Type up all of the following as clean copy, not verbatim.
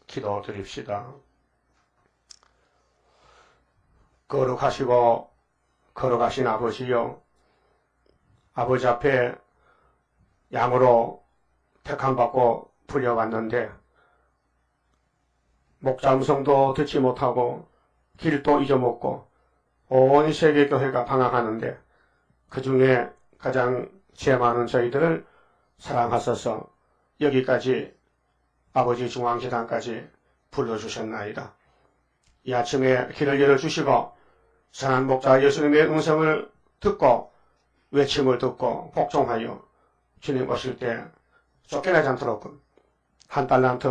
기도드립시다. 거룩하시고 거룩하신 아버지여, 아버지 앞에 양으로 택함받고 불려왔는데 목자 음성도 듣지 못하고 길도 잊어먹고 온 세계교회가 방황하는데 그 중에 가장 죄 많은 저희들을 사랑하셔서 여기까지 아버지 중앙재단까지 불러주셨나이다. 이 아침에 길을 열어주시고 선한 목자 예수님의 음성을 듣고 외침을 듣고 복종하여 주님 오실 때 쫓겨나지 않도록군, 한 달란트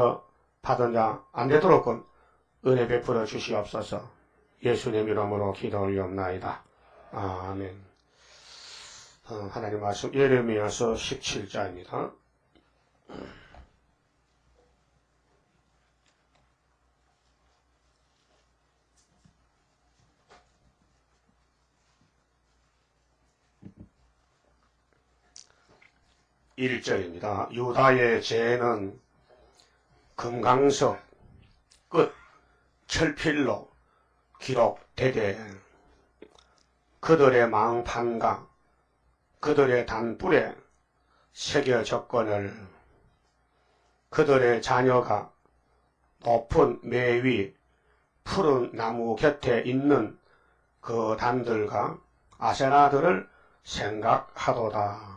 받은 자 안 되도록군 은혜 베풀어 주시옵소서. 예수님 이름으로 기도 올리옵나이다. 아멘. 하나님 말씀 예레미야서 17장입니다. 1절입니다. 유다의 죄는 금강석 끝 철필로 기록되되 그들의 망판과 그들의 단뿔에 새겨졌거늘 그들의 자녀가 높은 매 위 푸른 나무 곁에 있는 그 단들과 아세라들을 생각하도다.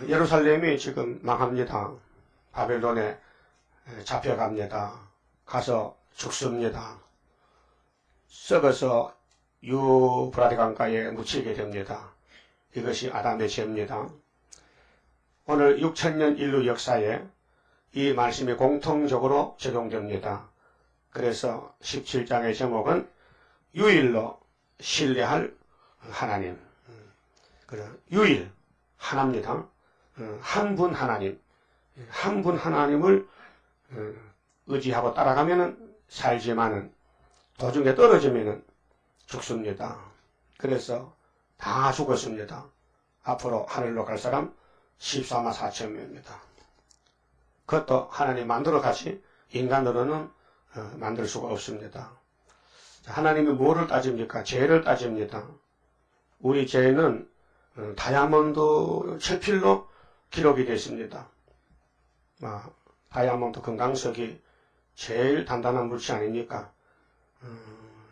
예루살렘이 지금 망합니다. 바벨론에 잡혀갑니다. 가서 죽습니다. 썩어서 유브라데 강가에 묻히게 됩니다. 이것이 아담의 죄입니다. 오늘 6000년 인류 역사에 이 말씀이 공통적으로 적용됩니다. 그래서 17장의 제목은 유일로 신뢰할 하나님. 유일 하나입니다. 한 분 하나님, 한 분 하나님을 의지하고 따라가면은 살지만은 도중에 떨어지면은 죽습니다. 그래서 다 죽었습니다. 앞으로 하늘로 갈 사람 14만 4천 명입니다. 그것도 하나님 만들어가지 인간으로는 만들 수가 없습니다. 하나님이 뭐를 따집니까? 죄를 따집니다. 우리 죄는 다이아몬드 철필로 기록이 됐습니다. 다이아몬드 금강석이 제일 단단한 물질 아닙니까?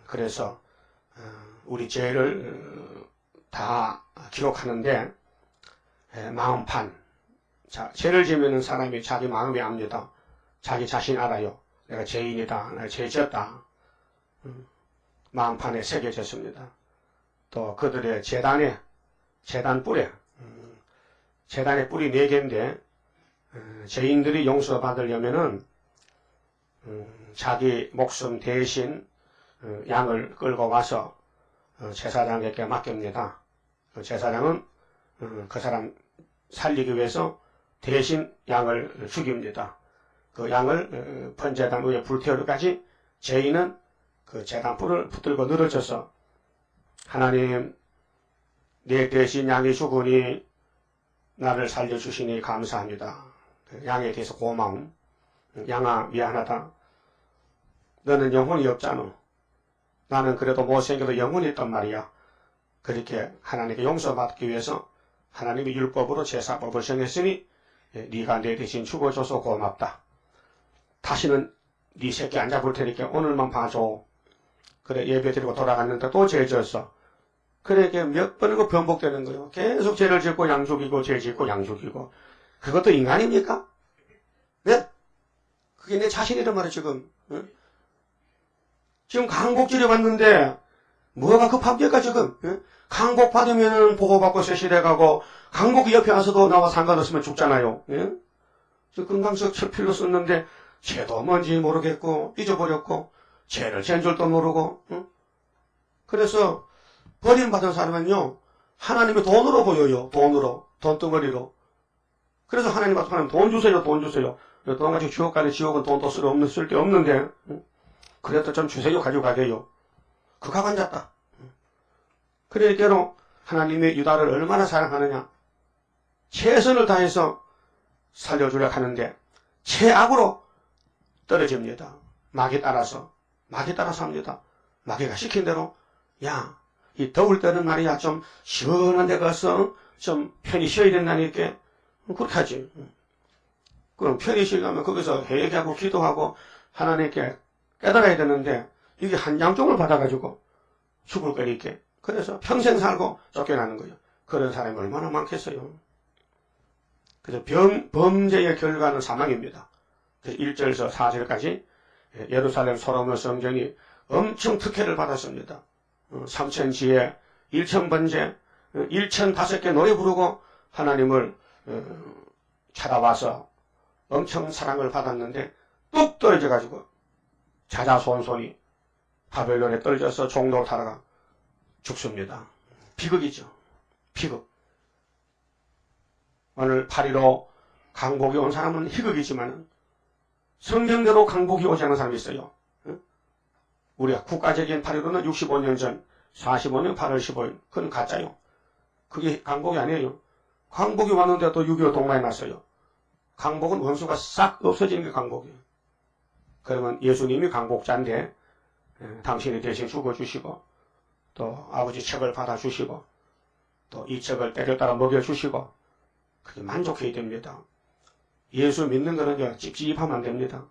그래서 우리 죄를 다 기록하는데 마음판, 죄를 지으면 사람이 자기 마음이 압니다. 자기 자신 알아요. 내가 죄인이다, 내가 죄 지었다. 마음판에 새겨졌습니다. 또 그들의 재단 뿔에, 재단의 뿔이 4개인데 죄인들이 용서받으려면은 자기 목숨 대신 양을 끌고 와서 제사장에게 맡깁니다. 제사장은 그 사람 살리기 위해서 대신 양을 죽입니다. 그 양을 번제단 위에 불태우기까지 죄인은 그 재단 뿔을 붙들고 늘어져서 하나님, 내 대신 양이 죽으니 나를 살려주시니 감사합니다. 양에 대해서 고마움. 양아 미안하다. 너는 영혼이 없잖아. 나는 그래도 못생겨도 영혼이 있단 말이야. 그렇게 하나님께 용서받기 위해서 하나님이 율법으로 제사법을 정했으니 네가 내 대신 죽어줘서 고맙다. 다시는 네 새끼 안 잡을 테니까 오늘만 봐줘. 그래 예배드리고 돌아갔는데 또 죄 지었어. 그렇게 몇 번이고 반복되는 거예요. 계속 죄를 짓고 양 죽이고 죄 짓고 양 죽이고. 그것도 인간입니까? 네? 그게 내 자신이란 말이야 지금. 네? 지금 강복지려 왔는데 뭐가 급합니까 지금? 네? 강복 받으면 보호받고 세실해가고 강복 옆에 와서도 나와 상관없으면 죽잖아요. 네? 저 금강석 철필로 썼는데 죄도 뭔지 모르겠고 잊어버렸고 죄를 지은 줄도 모르고. 그래서 버림받은 사람은요, 하나님이 돈으로 보여요. 돈으로. 돈덩어리로. 그래서 하나님 앞에 하나님 돈 주세요. 돈 주세요. 돈 가지고 지옥 가는 지옥은 돈도 쓸 데 없는데 그래도 좀 주세요. 가지고 가게요. 그가 앉았다. 그러니까 하나님이 유다를 얼마나 사랑하느냐. 최선을 다해서 살려주려 하는데 최악으로 떨어집니다. 마귀 따라서 합니다. 마귀가 시킨 대로, 야, 이 더울 때는 말이야, 좀 시원한 데 가서 좀 편히 쉬어야 된다니까. 그렇게 하지. 그럼 편히 쉬려면 거기서 회개하고 기도하고 하나님께 깨달아야 되는데, 이게 한 양쪽을 받아가지고 죽을 거니까. 그래서 평생 살고 쫓겨나는 거예요. 그런 사람이 얼마나 많겠어요. 그래서 범죄의 결과는 사망입니다. 그래서 1절에서 4절까지 예루살렘 솔로몬 성전이 엄청 특혜를 받았습니다. 3000지혜, 1000번제, 1005개 노래 부르고 하나님을 찾아와서 엄청 사랑을 받았는데 뚝 떨어져가지고 자자손손이 바벨론에 떨어져서 종로로 타다가 죽습니다. 비극이죠. 비극. 오늘 8.15 강복이 온 사람은 희극이지만 성경대로 강복이 오지 않은 사람이 있어요. 우리가 국가적인 8.15는 65년 전 45년 8월 15일 그건 가짜요. 그게 강복이 아니에요. 강복이 왔는데 또 6.25 동란이 났어요. 강복은 원수가 싹 없어지는 게 강복이에요. 그러면 예수님이 강복자인데 당신이 대신 죽어주시고 또 아버지 책을 받아주시고 또 이 책을 때렸다가 먹여주시고 그게 만족해야 됩니다. 예수 믿는 거는 찝찝하면 안 됩니다.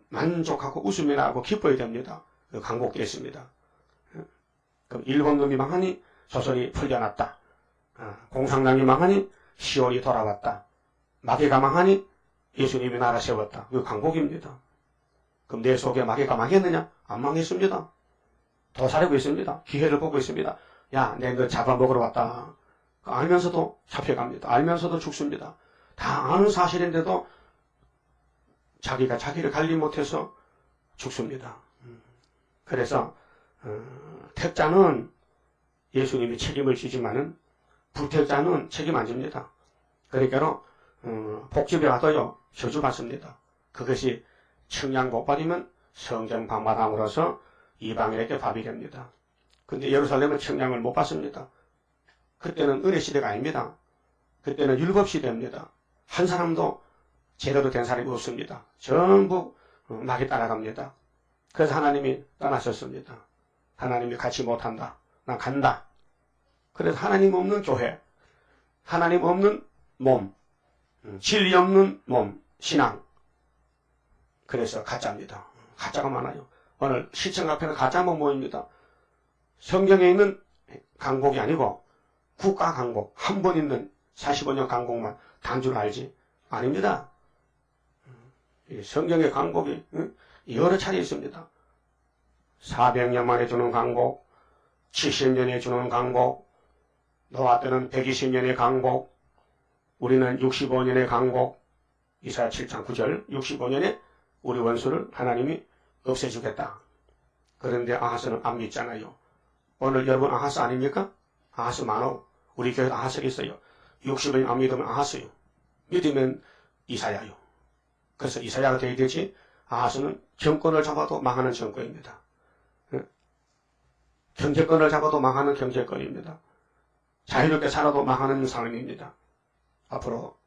만족하고 웃음이 나고 기뻐야 됩니다. 강복됐습니다. 그럼 일본 놈이 망하니 조선이 풀려났다. 공산당이 망하니 시온이 돌아왔다. 마귀가 망하니 예수님이 나라 세웠다. 이거 강복입니다. 그럼 내 속에 마귀가 망했느냐? 안 망했습니다. 도사리고 있습니다. 기회를 보고 있습니다. 야, 내 너 잡아먹으러 왔다. 알면서도 잡혀갑니다. 알면서도 죽습니다. 다 아는 사실인데도 자기가 자기를 관리 못해서 죽습니다. 그래서 택자는 예수님이 책임을 지지만은 불택자는 책임 안 집니다. 그러니까 복집에 가도요 저주받습니다. 그것이 청량 못 받으면 성전 방마당으로서 이방인에게 밥이 됩니다. 근데 예루살렘은 청량을 못 받습니다. 그때는 은혜 시대가 아닙니다. 그때는 율법 시대입니다. 한 사람도 제대로 된 사람이 없습니다. 전부 마귀 따라갑니다. 그래서 하나님이 떠나셨습니다. 하나님이 같이 못한다. 난 간다. 그래서 하나님 없는 교회, 하나님 없는 몸, 진리 없는 몸, 신앙. 그래서 가짜입니다. 가짜가 많아요. 오늘 시청 앞에는 가짜만 모입니다. 성경에 있는 강복이 아니고 국가 강복, 한 번 있는 45년 강복만 단 줄 알지? 아닙니다. 성경의 강복이 여러 차례 있습니다. 400년 만에 주는 강복, 70년에 주는 강복, 노아 때는 120년의 강복, 우리는 65년의 강복, 이사야 7장 9절 65년에 우리 원수를 하나님이 없애주겠다. 그런데 아하스는 안 믿잖아요. 오늘 여러분 아하스 아닙니까? 아하스 많어. 우리 교회도 아하스가 있어요. 60년 안 믿으면 아하스요. 믿으면 이사야요. 그래서 이사야가 되어야 되지 아하스는 정권을 잡아도 망하는 정권입니다. 경제권을 잡아도 망하는 경제권입니다. 자유롭게 살아도 망하는 사람입니다. 앞으로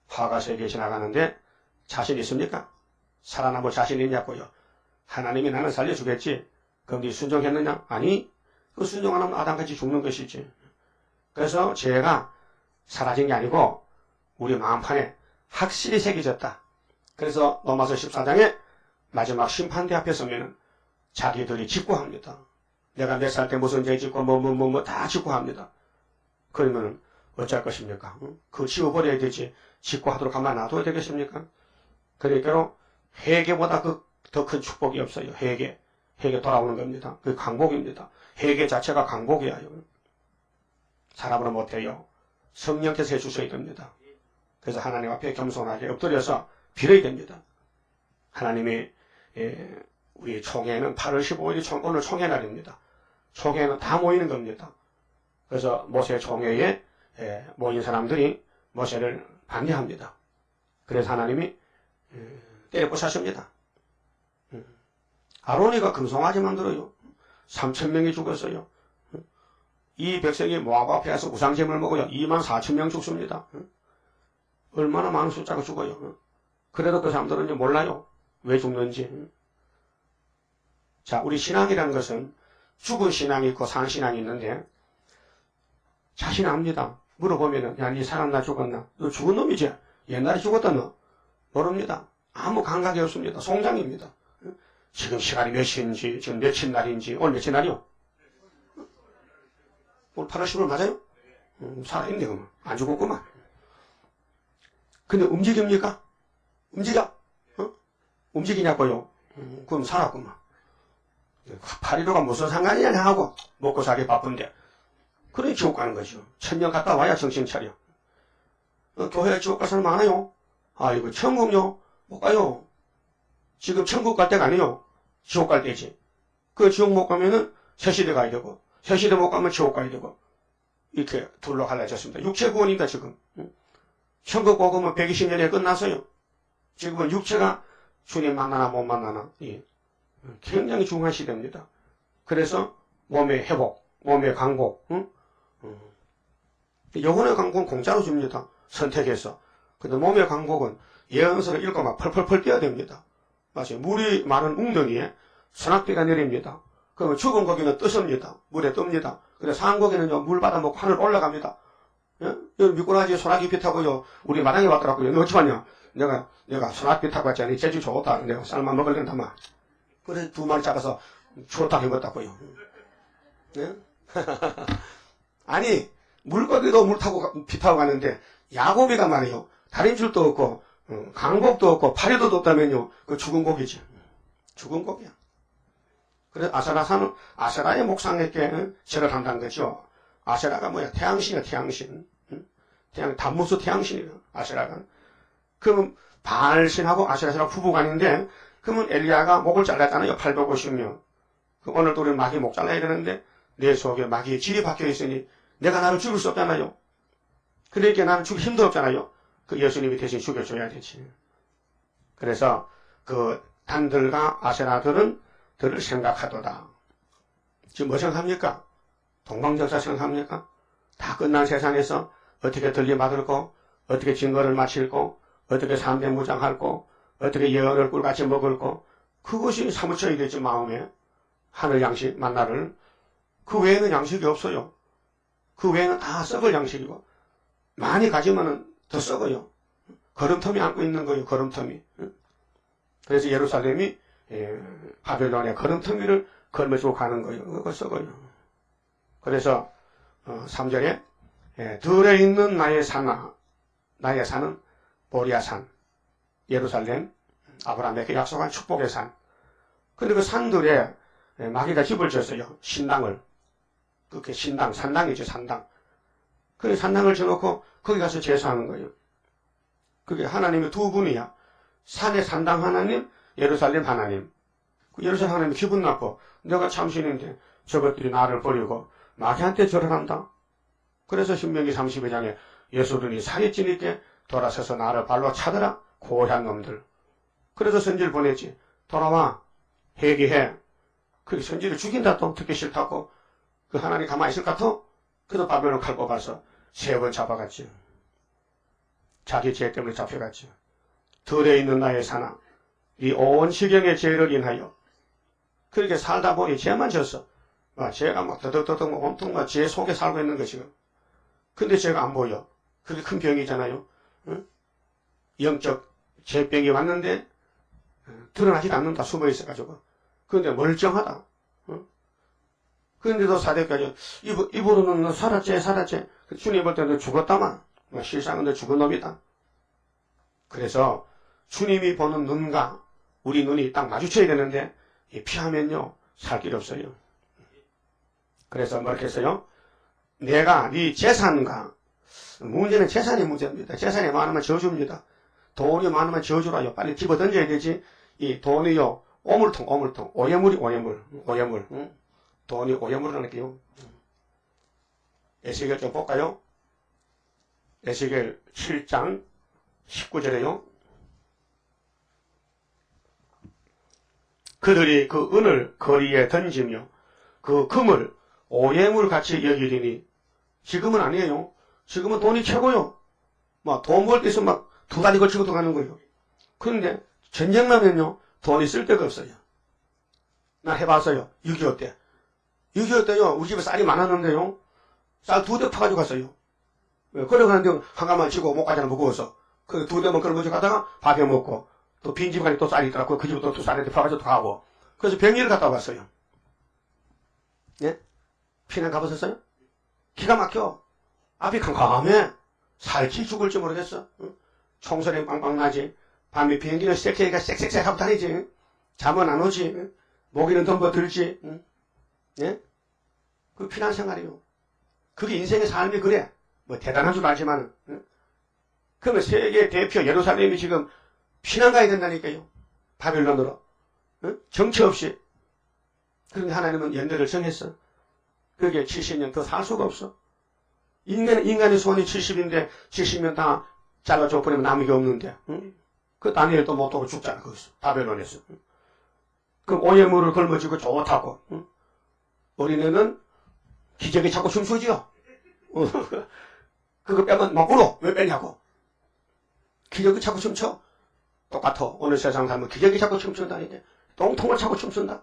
화가 세계에 지나가는데 자신 있습니까? 살아남을 자신 있냐고요. 하나님이 나는 살려주겠지. 그럼 네 순종했느냐? 아니, 그 순종 안 하면 아담같이 죽는 것이지. 그래서 죄가 사라진 게 아니고 우리 마음판에 확실히 새겨졌다. 그래서 로마서 14장에 마지막 심판대 앞에 서면 자기들이 직구합니다. 내가 몇 살 때 무슨 죄 짓고 다 직구합니다. 그러면 어쩔 것입니까? 그거 지워버려야 되지. 직구하도록 가만 놔둬야 되겠습니까? 그러니까 회개보다 더 큰 축복이 없어요. 회개 돌아오는 겁니다. 그 강복입니다. 회개 자체가 강복이에요. 사람으로 못해요. 성령께서 해주셔야 됩니다. 그래서 하나님 앞에 겸손하게 엎드려서 빌어야 됩니다. 하나님이 우리 총회는 8월 15일이 오늘 총회 날입니다. 총회는 다 모이는 겁니다. 그래서 모세 총회에 모인 사람들이 모세를 반대합니다. 그래서 하나님이 때려부사십니다. 아론이가 금송아지 만들어요. 3,000명이 죽었어요. 이 백성이 모압 앞에서 우상제물을 먹어요. 24,000명 죽습니다. 얼마나 많은 숫자가 죽어요. 그래도 그 사람들은 이제 몰라요. 왜 죽는지. 자, 우리 신앙이라는 것은 죽은 신앙이 있고 산 신앙이 있는데 자신 압니다. 물어보면은 야, 니 살았나 죽었나? 너 죽은 놈이지? 옛날에 죽었다 너? 모릅니다. 아무 감각이 없습니다. 송장입니다. 지금 시간이 몇 시인지, 지금 며칠 날인지, 오늘 며칠 날이요? 오늘 8월 10일 맞아요? 살아있네, 그만. 안 죽었구만. 근데 움직입니까? 움직여? 움직이냐고요? 그럼 살았구만. 8.15가 무슨 상관이냐 하고 먹고 살기 바쁜데 그래 지옥 가는 거죠. 1000년 갔다 와야 정신 차려. 교회에 지옥 갈 사람 많아요. 아이고 천국요? 못 가요. 지금 천국 갈 때가 아니에요. 지옥 갈 때지. 그 지옥 못 가면은 새시대 가야 되고 새시대 못 가면 지옥 가야 되고 이렇게 둘로 갈라졌습니다. 육체 구원입니다 지금. 천국 복음은 120년에 끝났어요. 지금은 육체가 주님 만나나 못 만나나 굉장히 중요한 시대입니다. 그래서 몸의 회복, 몸의 강복, 영혼의 강복은 공짜로 줍니다. 선택해서. 근데 몸의 강복은 예언서를 읽고 막 펄펄펄 뛰어야 됩니다. 맞아요. 물이 많은 웅덩이에 선악비가 내립니다. 그러면 죽은 고기는 뜨습니다. 물에 뜹니다. 근데 산 고기는요, 물 받아먹고 하늘 올라갑니다. 예? 여기 미꾸라지 소나기 비 타고요, 우리 마당에 왔더라고요. 너 어찌 왔냐? 내가 소나기 비 타고 왔지 않니? 제주 좋다. 내가 쌀만 먹을랜다, 막. 그래, 2마리 잡아서 좋다 해봤다고요. 예? 아니, 물고기도 물 타고, 비 타고 가는데, 야고비가 말이에요. 다린 줄도 없고, 강복도 없고, 파리도 없다면요, 그 죽은 고기지. 죽은 고기야. 그래서 아세라의 목상에게 절을 한다는 거죠. 아세라가 뭐야? 태양신이야, 태양신. 단무수 태양신이야, 아세라가. 그러면 바알신하고 아세라신하고 부부간인데, 그러면 엘리야가 목을 잘랐잖아요, 850명. 오늘도 우리는 마귀 목 잘라야 되는데, 내 속에 마귀의 질이 박혀 있으니, 내가 나를 죽일 수 없잖아요. 그러니까 나는 죽일 힘도 없잖아요. 그 예수님이 대신 죽여줘야 되지. 그래서 그 단들과 아세라들은 들을 생각하도다. 지금 뭐 생각합니까? 동방정사 생각합니까? 다 끝난 세상에서 어떻게 들림받을고, 어떻게 증거를 마칠고, 어떻게 삼대무장할고, 어떻게 예언을 꿀같이 먹을고, 그것이 사무쳐야 되지, 마음에. 하늘 양식 만나를. 그 외에는 양식이 없어요. 그 외에는 다 썩을 양식이고, 많이 가지면은 더 썩어요. 걸음터미 안고 있는 거예요, 걸음터미. 그래서 예루살렘이 바벨론의 걸음터미를 걸머지고 가는 거예요. 그거 썩어요. 그래서 3절에 들에 있는 나의 산아, 나의 산은 보리아산, 예루살렘, 아브라함에게 약속한 축복의 산. 근데 그 산들에 마귀가 집을 졌어요. 신당을. 그게 신당, 산당이죠, 산당. 그 산당을 지어놓고 거기 가서 제사하는 거예요. 그게 하나님이 두 분이야. 산의 산당 하나님, 예루살렘 하나님. 그 예루살렘 하나님이 기분 나빠. 내가 참신인데 저것들이 나를 버리고 마귀한테 절을 한다. 그래서 신명기 32장에 예수들이 살이 찌니까 돌아서서 나를 발로 차더라. 고향 놈들. 그래서 선지를 보냈지. 돌아와. 회개해. 그 선지를 죽인다 또 듣기 싫다고. 그 하나님 가만히 있을 것 같아? 그래서 바벨론 칼 뽑아서 3번 잡아갔지. 자기 죄 때문에 잡혀갔지. 들에 있는 나의 산아, 이 온 시경의 죄를 인하여 그렇게 살다 보니 죄만 졌어. 죄가 막 더덕더덕 온통 죄 속에 살고 있는 것이고. 근데 죄가 안 보여. 그게 큰 병이잖아요. 응? 영적 죄병이 왔는데 드러나지 않는다. 숨어 있어가지고. 그런데 멀쩡하다. 응? 그런데도 사대까지 입으로는 너 살았지. 주님 볼 때는 죽었다만. 실상은 너 죽은 놈이다. 그래서 주님이 보는 눈과 우리 눈이 딱 마주쳐야 되는데 피하면요 살 길 없어요. 그래서 뭐렇게 했어요? 내가 네 재산과 문제는 재산이 문제입니다. 재산이 많으면 저주입니다. 돈이 많으면 저주라요. 빨리 집어 던져야 되지. 이 돈이요 오물통 오예물. 응? 돈이 오예물이라는 게요. 에스겔 좀 볼까요? 에스겔 7장 19절에요. 그들이 그 은을 거리에 던지며 그 금을 오예물같이 여기리니 지금은 아니에요. 지금은 돈이 최고요. 돈 벌 때 있으면 막 2달이 걸치고 들어가는 거예요. 그런데 전쟁 나면요, 돈이 쓸 데가 없어요. 나 해봤어요. 6.25 때. 6.25 때요, 우리 집에 쌀이 많았는데요, 쌀 2대 파가지고 갔어요. 그래가는데 한 가만 쥐고 목까지는 무거워서. 그 2대만 끌어가지고 가다가 밥해 먹고, 또 빈집 안에 또 쌀이 있더라고요. 그 집부터 또 쌀한테 파가지고 또 가고. 그래서 병리를 갔다 왔어요. 예? 피난 가보셨어요? 기가 막혀. 앞이 캄캄해. 살지 죽을지 모르겠어. 총소리 빵빵 나지. 밤에 비행기는 쎄끼가 쎄쎄쎄 하고 다니지. 잠은 안 오지. 모기는 덤벼 들지. 예? 그 피난 생활이요. 그게 인생의 삶이 그래. 뭐 대단한 줄 알지만. 그러면 세계 대표 예루살렘이 지금 피난 가야 된다니까요. 바빌론으로. 정치 없이. 그런데 하나님은 연대를 정했어. 그게 70년 더 살 수가 없어. 인간의 소원이 70인데 70년 다 잘라줘 버리면 남은 게 없는데. 그 다니엘도 못 오고 죽잖아. 거기서. 바벨론에서. 그럼 오해물을 걸머쥐고 좋다고. 어린애는 기저귀 자꾸 춤추지요. 그거 빼면 막 울어. 왜 빼냐고. 기저귀 자꾸 춤춰. 똑같아. 오늘 세상 살면 기저귀 자꾸 춤춘다는데 똥통을 자꾸 춤춘다.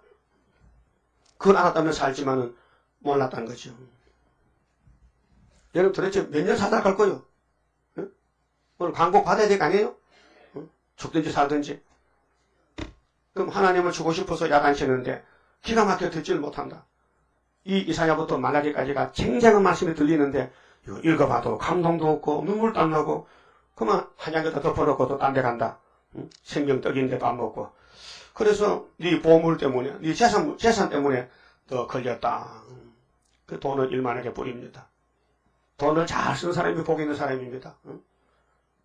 그걸 알았다면 살지만은 몰랐다는 거죠. 여러분 도대체 몇 년 살다 갈 거요? 오늘 광고 받아야 될 거 아니에요? 죽든지 살든지. 그럼 하나님을 주고 싶어서 야단치는데 기가 막혀 듣지를 못한다. 이 이사야부터 말라기까지가 쟁쟁한 말씀이 들리는데 이거 읽어봐도 감동도 없고 눈물도 안 나고 그만 한양에다 덮어놓고 또 딴 데 간다. 생명 떡인데 밥 먹고. 그래서 네 보물 때문에 네 재산 때문에 더 걸렸다. 그 돈을 일만하게 뿌립니다. 돈을 잘 쓰는 사람이 복 있는 사람입니다.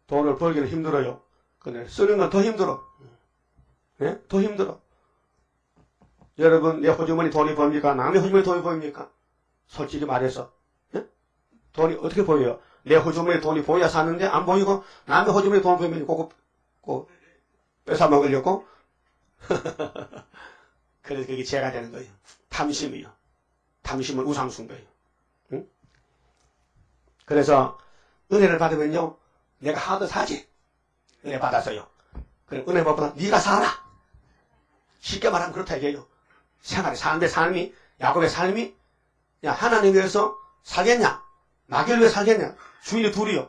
돈을 벌기는 힘들어요. 근데 쓰는 건 더 힘들어. 네? 더 힘들어. 여러분, 내 호주머니 돈이 보입니까? 남의 호주머니 돈이 보입니까? 솔직히 말해서. 네? 돈이 어떻게 보여요? 내 호주머니 돈이 보여야 사는데 안 보이고 남의 호주머니 돈 보이면 꼭 뺏어 먹으려고? 그래서 그게 죄가 되는 거예요. 탐심이요. 탐심은 우상숭배예요. 응? 그래서 은혜를 받으면요, 내가 하도 사지. 은혜 받았어요. 그래, 은혜 받보다 네가 살아. 쉽게 말하면 그렇다 이게요. 생활이 사는데 삶이, 야곱의 삶이, 야, 하나님 위해서 살겠냐? 마귀를 위해 살겠냐? 주인이 둘이요.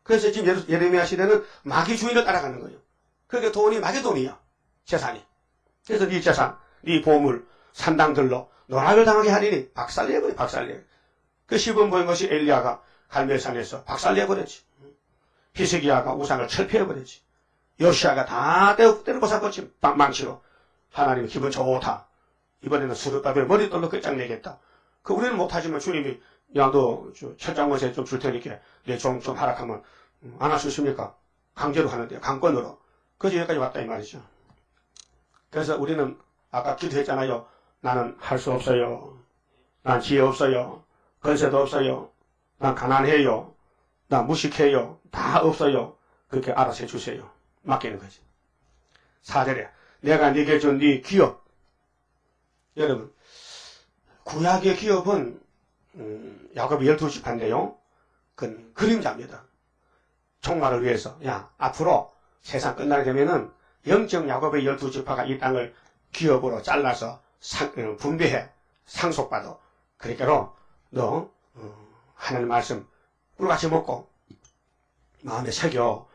그래서 지금 예레미야 시대는 마귀 주인을 따라가는 거예요. 그러니까 돈이 마귀 돈이야. 재산이. 그래서 네 재산, 네 보물, 산당들로 노락을 당하게 하리니 박살내버려, 박살내. 그 시범 보인 것이 엘리야가 갈멜산에서 박살내버렸지. 히스기야가 우상을 철폐해버렸지. 요시아가 다 때려고 샀겠지. 망치로. 하나님이 기분 좋다. 이번에는 스룹바벨 머리돌로 끝장내겠다. 그 우리는 못하지만 주님이 야, 너 철장원세 좀 줄 테니까 내 좀 하락하면 안 할 수 있습니까? 강제로 하는데 강권으로. 그래서 여기까지 왔다 이 말이죠. 그래서 우리는 아까 기도했잖아요. 나는 할 수 없어요. 난 지혜 없어요. 건세도 없어요. 난 가난해요. 난 무식해요. 다 없어요. 그렇게 알아서 해주세요. 맡기는 거지. 4절에 내가 네게 준 네 기업. 여러분, 구약의 기업은 야곱이 12지파인데요. 그건 그림자입니다. 종말을 위해서. 야, 앞으로 세상 끝나게 되면은 영적 야곱의 12지파가 이 땅을 기업으로 잘라서 분배해 상속받아. 그러니까 너 하나님 말씀 꿀같이 먹고 마음에 새겨.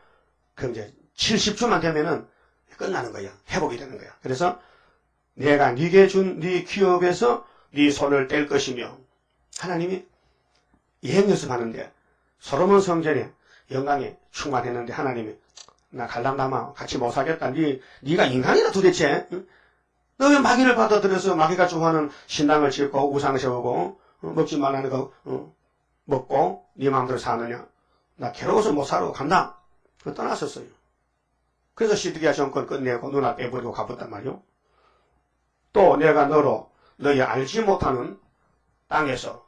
그럼 이제 70주만 되면은 끝나는 거야. 회복이 되는 거야. 그래서 내가 네게 준 네 기업에서 네 손을 뗄 것이며, 하나님이 예행 연습하는데 솔로몬 성전에 영광에 충만했는데 하나님이 나 갈람담아 같이 못 살겠다. 네가 인간이다 도대체. 너 왜 마귀를 받아들여서 마귀가 좋아하는 신당을 짓고 우상을 세우고 먹지 말라는 거 먹고 네 마음대로 사느냐. 나 괴로워서 못 살고 간다. 떠났었어요. 그래서 시드기야 정권 끝내고 눈앞에 버리고 가봤단 말이요. 또 내가 너희 알지 못하는 땅에서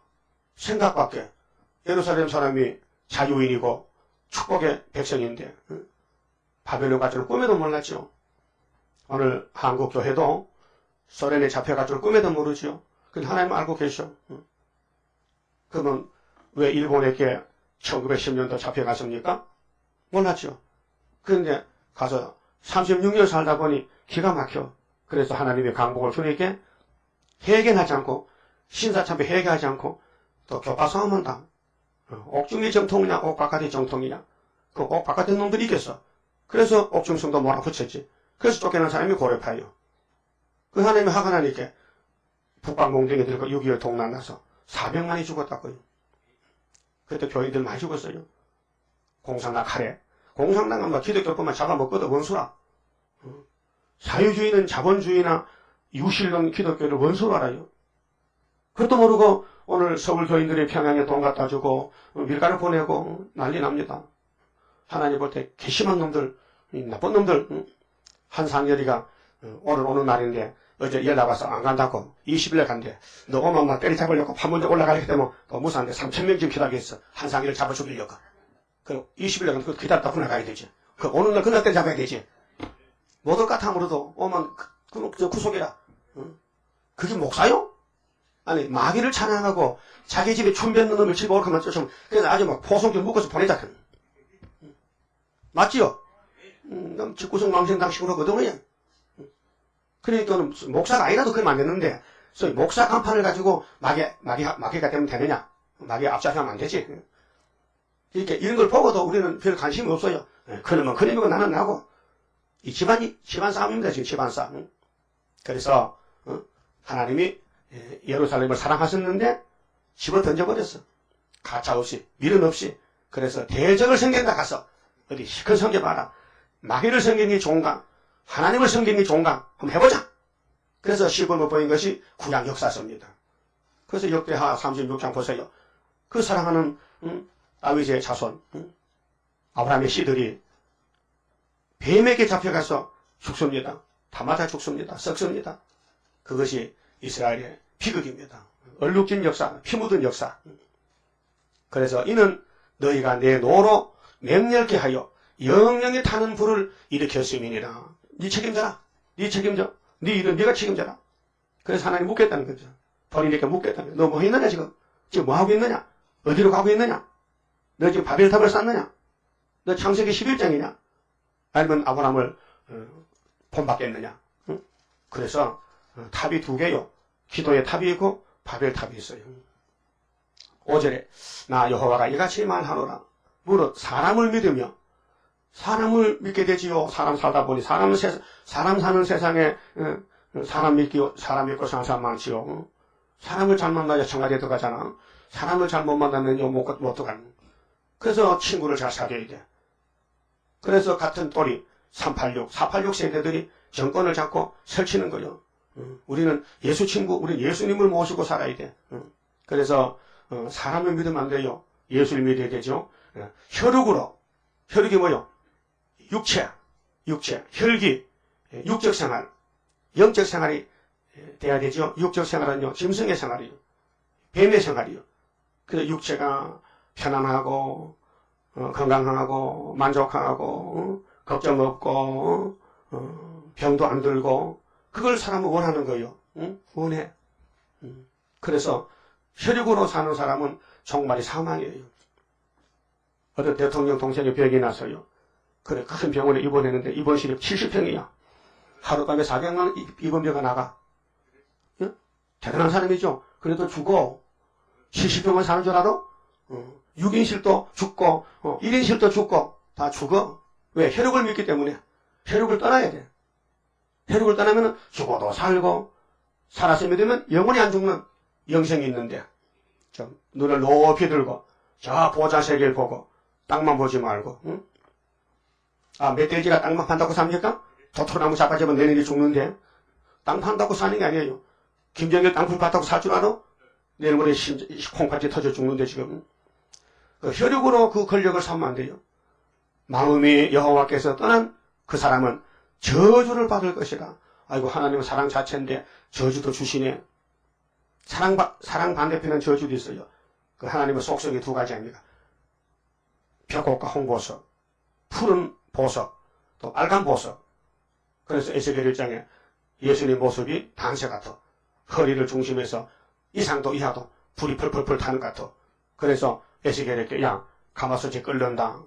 생각밖에 예루살렘 사람이 자유인이고 축복의 백성인데 바벨론 갈 줄은 꿈에도 몰랐죠. 오늘 한국 교회도 소련에 잡혀갈 줄 꿈에도 모르죠. 근데 하나님 알고 계셔. 그러면 왜 일본에게 1910년도 잡혀갔습니까? 몰랐죠. 그런데 가서 36년 살다 보니 기가 막혀. 그래서 하나님의 강복을 주님께 회개하지 않고 신사참배 회개하지 않고 또 교파싸움한다. 옥중이 정통이냐 옥바깥이 정통이냐. 그 옥바깥의 놈들이 이겼어. 그래서 옥중성도 몰아붙였지. 그래서 쫓겨난 사람이 고려파예요. 그 하나님이 화가 나니까 북방공정에 들고 6.25 동란 나서 400만이 죽었다고요. 그때 교인들 많이 죽었어요. 공산당 칼에. 공산당은 뭐 기독교뿐만 잡아먹거든 원수라. 사유주의는 자본주의나 유실론 기독교를 원수로 알아요. 그것도 모르고 오늘 서울 교인들이 평양에 돈 갖다 주고 밀가루 보내고 난리 납니다. 하나님 볼 때 괘씸한 놈들, 나쁜 놈들. 한상열이가 오늘 오는 날인데 어제 연락 와서 안 간다고 20일에 간대. 너 오면 나 때리잡으려고 판문점 올라가게 되면 또 무사한데 3,000명쯤 기다리겠어. 한상열을 잡아 죽이려고. 그 20일에 가면 그 기다렸다 후나가야 되지. 그 오는 날 그날 때려잡아야 되지. 못올 것 같으로도 오면 저 구속이라. 그게 목사요? 아니 마귀를 찬양하고 자기 집에 춤 뱉는 놈을 집에 오르면 쫓으면 그래서 아주 막 포송줄 묶어서 보내자. 맞지요? 집구석 망신당식으로 거든요. 그러니까 목사가 아니라도 그러면 안 되는데 소위 목사 간판을 가지고 마귀가 되면 되느냐? 마귀에 앞장서면 안 되지. 이렇게 이런 걸 보고도 우리는 별 관심이 없어요. 그러면 그놈이고 나는 나고 이 집안 싸움입니다. 지금 집안 싸움. 그래서 하나님이 예루살렘을 사랑하셨는데 집어 던져버렸어. 가차 없이 미련 없이. 그래서 대적을 섬긴다 가서 어디 시큰 섬겨봐라. 마귀를 섬기는 게 좋은가? 하나님을 섬기는 게 좋은가? 한번 해보자. 그래서 시골을 보인 것이 구약 역사서입니다. 그래서 역대하 36장 보세요. 그 사랑하는 다윗의 자손 아브라함의 씨들이 뱀에게 잡혀가서 죽습니다. 다 맞아 죽습니다. 썩습니다. 그것이 이스라엘의 비극입니다. 얼룩진 역사, 피 묻은 역사. 그래서 이는 너희가 내 노로 맹렬케 하여 영영이 타는 불을 일으켰음이니라. 네 책임져라. 네 책임져. 네 일은 네가 책임져라. 그래서 하나님 묻겠다는 거죠. 본인에게 묻겠다는 거죠. 너 뭐 했느냐 지금? 지금 뭐 하고 있느냐? 어디로 가고 있느냐? 너 지금 바벨탑을 쌓느냐? 너 창세기 11장이냐? 아니면 아브라함을 본받겠느냐? 그래서 탑이 두 개요. 기도의 탑이 있고 바벨탑이 있어요. 5절에 나 여호와가 이같이 말하노라. 무릇 사람을 믿으며 사람을 믿게 되지요. 사람 살다 보니 사람 사는 세상에 사람 믿고 사는 사람 많지요. 사람을 잘 만나야 청와대에 들어가잖아. 사람을 잘못 만나면 못 들어가는. 그래서 친구를 잘 사귀어야 돼. 그래서 같은 또리 486 세대들이 정권을 잡고 설치는 거예요. 우리는 예수 친구, 우리는 예수님을 모시고 살아야 돼. 그래서 사람을 믿으면 안 돼요. 예수를 믿어야 되죠. 혈육이 뭐요? 육체, 혈기, 육적 생활, 영적 생활이 돼야 되죠. 육적 생활은요, 짐승의 생활이요. 뱀의 생활이요. 그래서 육체가 편안하고, 건강하고, 만족하고, 걱정 없고, 병도 안 들고, 그걸 사람은 원하는 거예요. 원해. 그래서 혈육으로 사는 사람은 정말이 사망이에요. 어떤 대통령 동생이 병이 나서요. 그래, 큰 병원에 입원했는데 입원실이 70평이야. 하룻밤에 400만 입원비가 나가. 응? 대단한 사람이죠. 그래도 죽어. 70평을 사는 줄 알아? 6인실도 죽고 1인실도 죽고 다 죽어. 왜? 혈육을 믿기 때문에. 혈육을 떠나야 돼. 혈육을 떠나면 죽어도 살고 살아서 믿으면 영원히 안 죽는 영생이 있는데 좀 눈을 높이 들고 저 보좌 세계를 보고 땅만 보지 말고. 응? 멧돼지가 땅만 판다고 삽니까? 도토나무 잡아주면 내년에 죽는데 땅 판다고 사는 게 아니에요. 김정일 땅굴 팠다고 살 줄 알아? 내일 모레 콩팥이 터져 죽는데 지금. 혈육으로 그 권력을 삼으면 안 돼요. 마음이 여호와께서 떠난 그 사람은 저주를 받을 것이라. 아이고 하나님은 사랑 자체인데 저주도 주시네. 사랑 반대편은 저주도 있어요. 그 하나님의 속성이 두 가지 아닙니까? 벽옥과 홍보석, 푸른 보석, 또 빨간 보석. 그래서 에스겔 1장에 예수님 모습이 단새 같아. 허리를 중심해서 이상도 이하도 불이 펄펄펄 타는 것 같아. 그래서 에스겔에게 야 가마솥이 끓는다.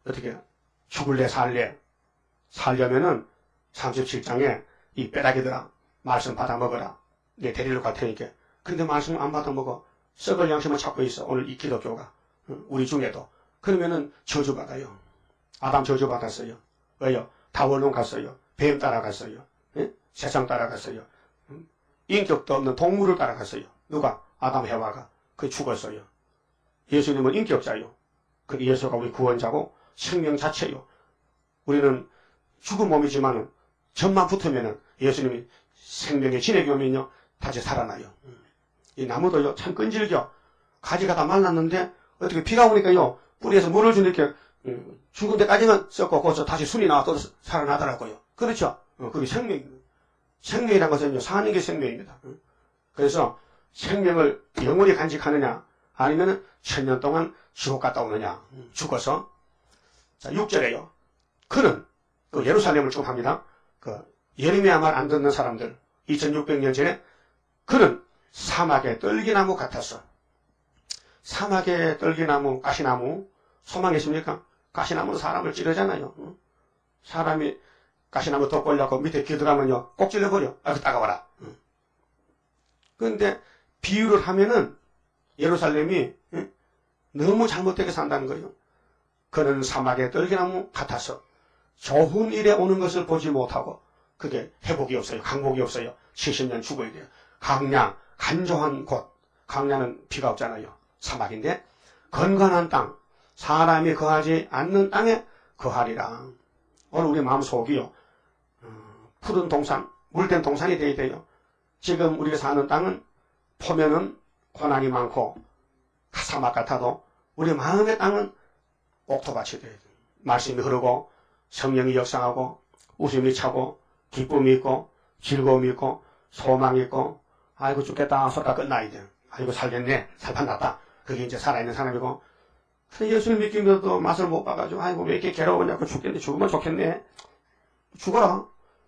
어떻게 죽을래 살래? 살려면은 37장에 이 빼라기들아 말씀 받아 먹어라. 내 데리러 갈 테니까. 근데 말씀 안 받아 먹어. 썩을 양심을 찾고 있어. 오늘 이 기독교가. 우리 중에도. 그러면은 저주받아요. 아담 저주받았어요. 왜요? 다원론 갔어요. 뱀 따라갔어요. 예? 세상 따라갔어요. 인격도 없는 동물을 따라갔어요. 누가? 아담 해와가. 그 죽었어요. 예수님은 인격자요. 그 예수가 우리 구원자고 생명 자체요. 우리는 죽은 몸이지만은 점만 붙으면은 예수님이 생명의 진액이 오면요 다시 살아나요. 이 나무도요 참 끈질겨. 가지가 다 말랐는데 어떻게 비가 오니까요 뿌리에서 물을 주니까 죽은 데까지만 썩고 거기서 다시 순이 나와서 살아나더라고요. 그렇죠? 그게 생명입니다. 생명이란 것은요 사는 게 생명입니다. 그래서 생명을 영원히 간직하느냐 아니면 1000년 동안 지옥 갔다 오느냐 죽어서. 자 6절에요. 그는 그 예루살렘을 쭉 합니다. 그 예레미야 말 안 듣는 사람들 2600년 전에 그는 사막의 떨기나무 같았어. 사막의 떨기나무, 가시나무 소망이십니까? 가시나무는 사람을 찌르잖아요. 사람이 가시나무 더 걸려고 밑에 기어들어가면요 꼭 찔러버려. 아이고 따가워라. 그런데 비유를 하면은 예루살렘이 너무 잘못되게 산다는 거예요. 그는 사막의 떨기나무 같아서 좋은 일에 오는 것을 보지 못하고 그게 회복이 없어요. 강복이 없어요. 70년 죽어야 돼요. 강야, 간조한 곳. 강야는 비가 없잖아요. 사막인데 건강한 땅, 사람이 거하지 않는 땅에 거하리라. 오늘 우리 마음속이요. 푸른 동산, 물된 동산이 되어야 돼요. 지금 우리가 사는 땅은 포면은 고난이 많고 사막 같아도 우리 마음의 땅은 옥토밭이 돼야 돼요. 말씀이 흐르고 성령이 역사하고 웃음이 차고 기쁨이 있고 즐거움이 있고 소망이 있고 아이고 죽겠다 소리가 끝나야 돼요. 아이고 살겠네 살판났다. 그게 이제 살아있는 사람이고 예수를 믿기면서도 맛을 못 봐가지고 아이고 왜 이렇게 괴로우냐고 죽겠네 죽으면 좋겠네. 죽어라.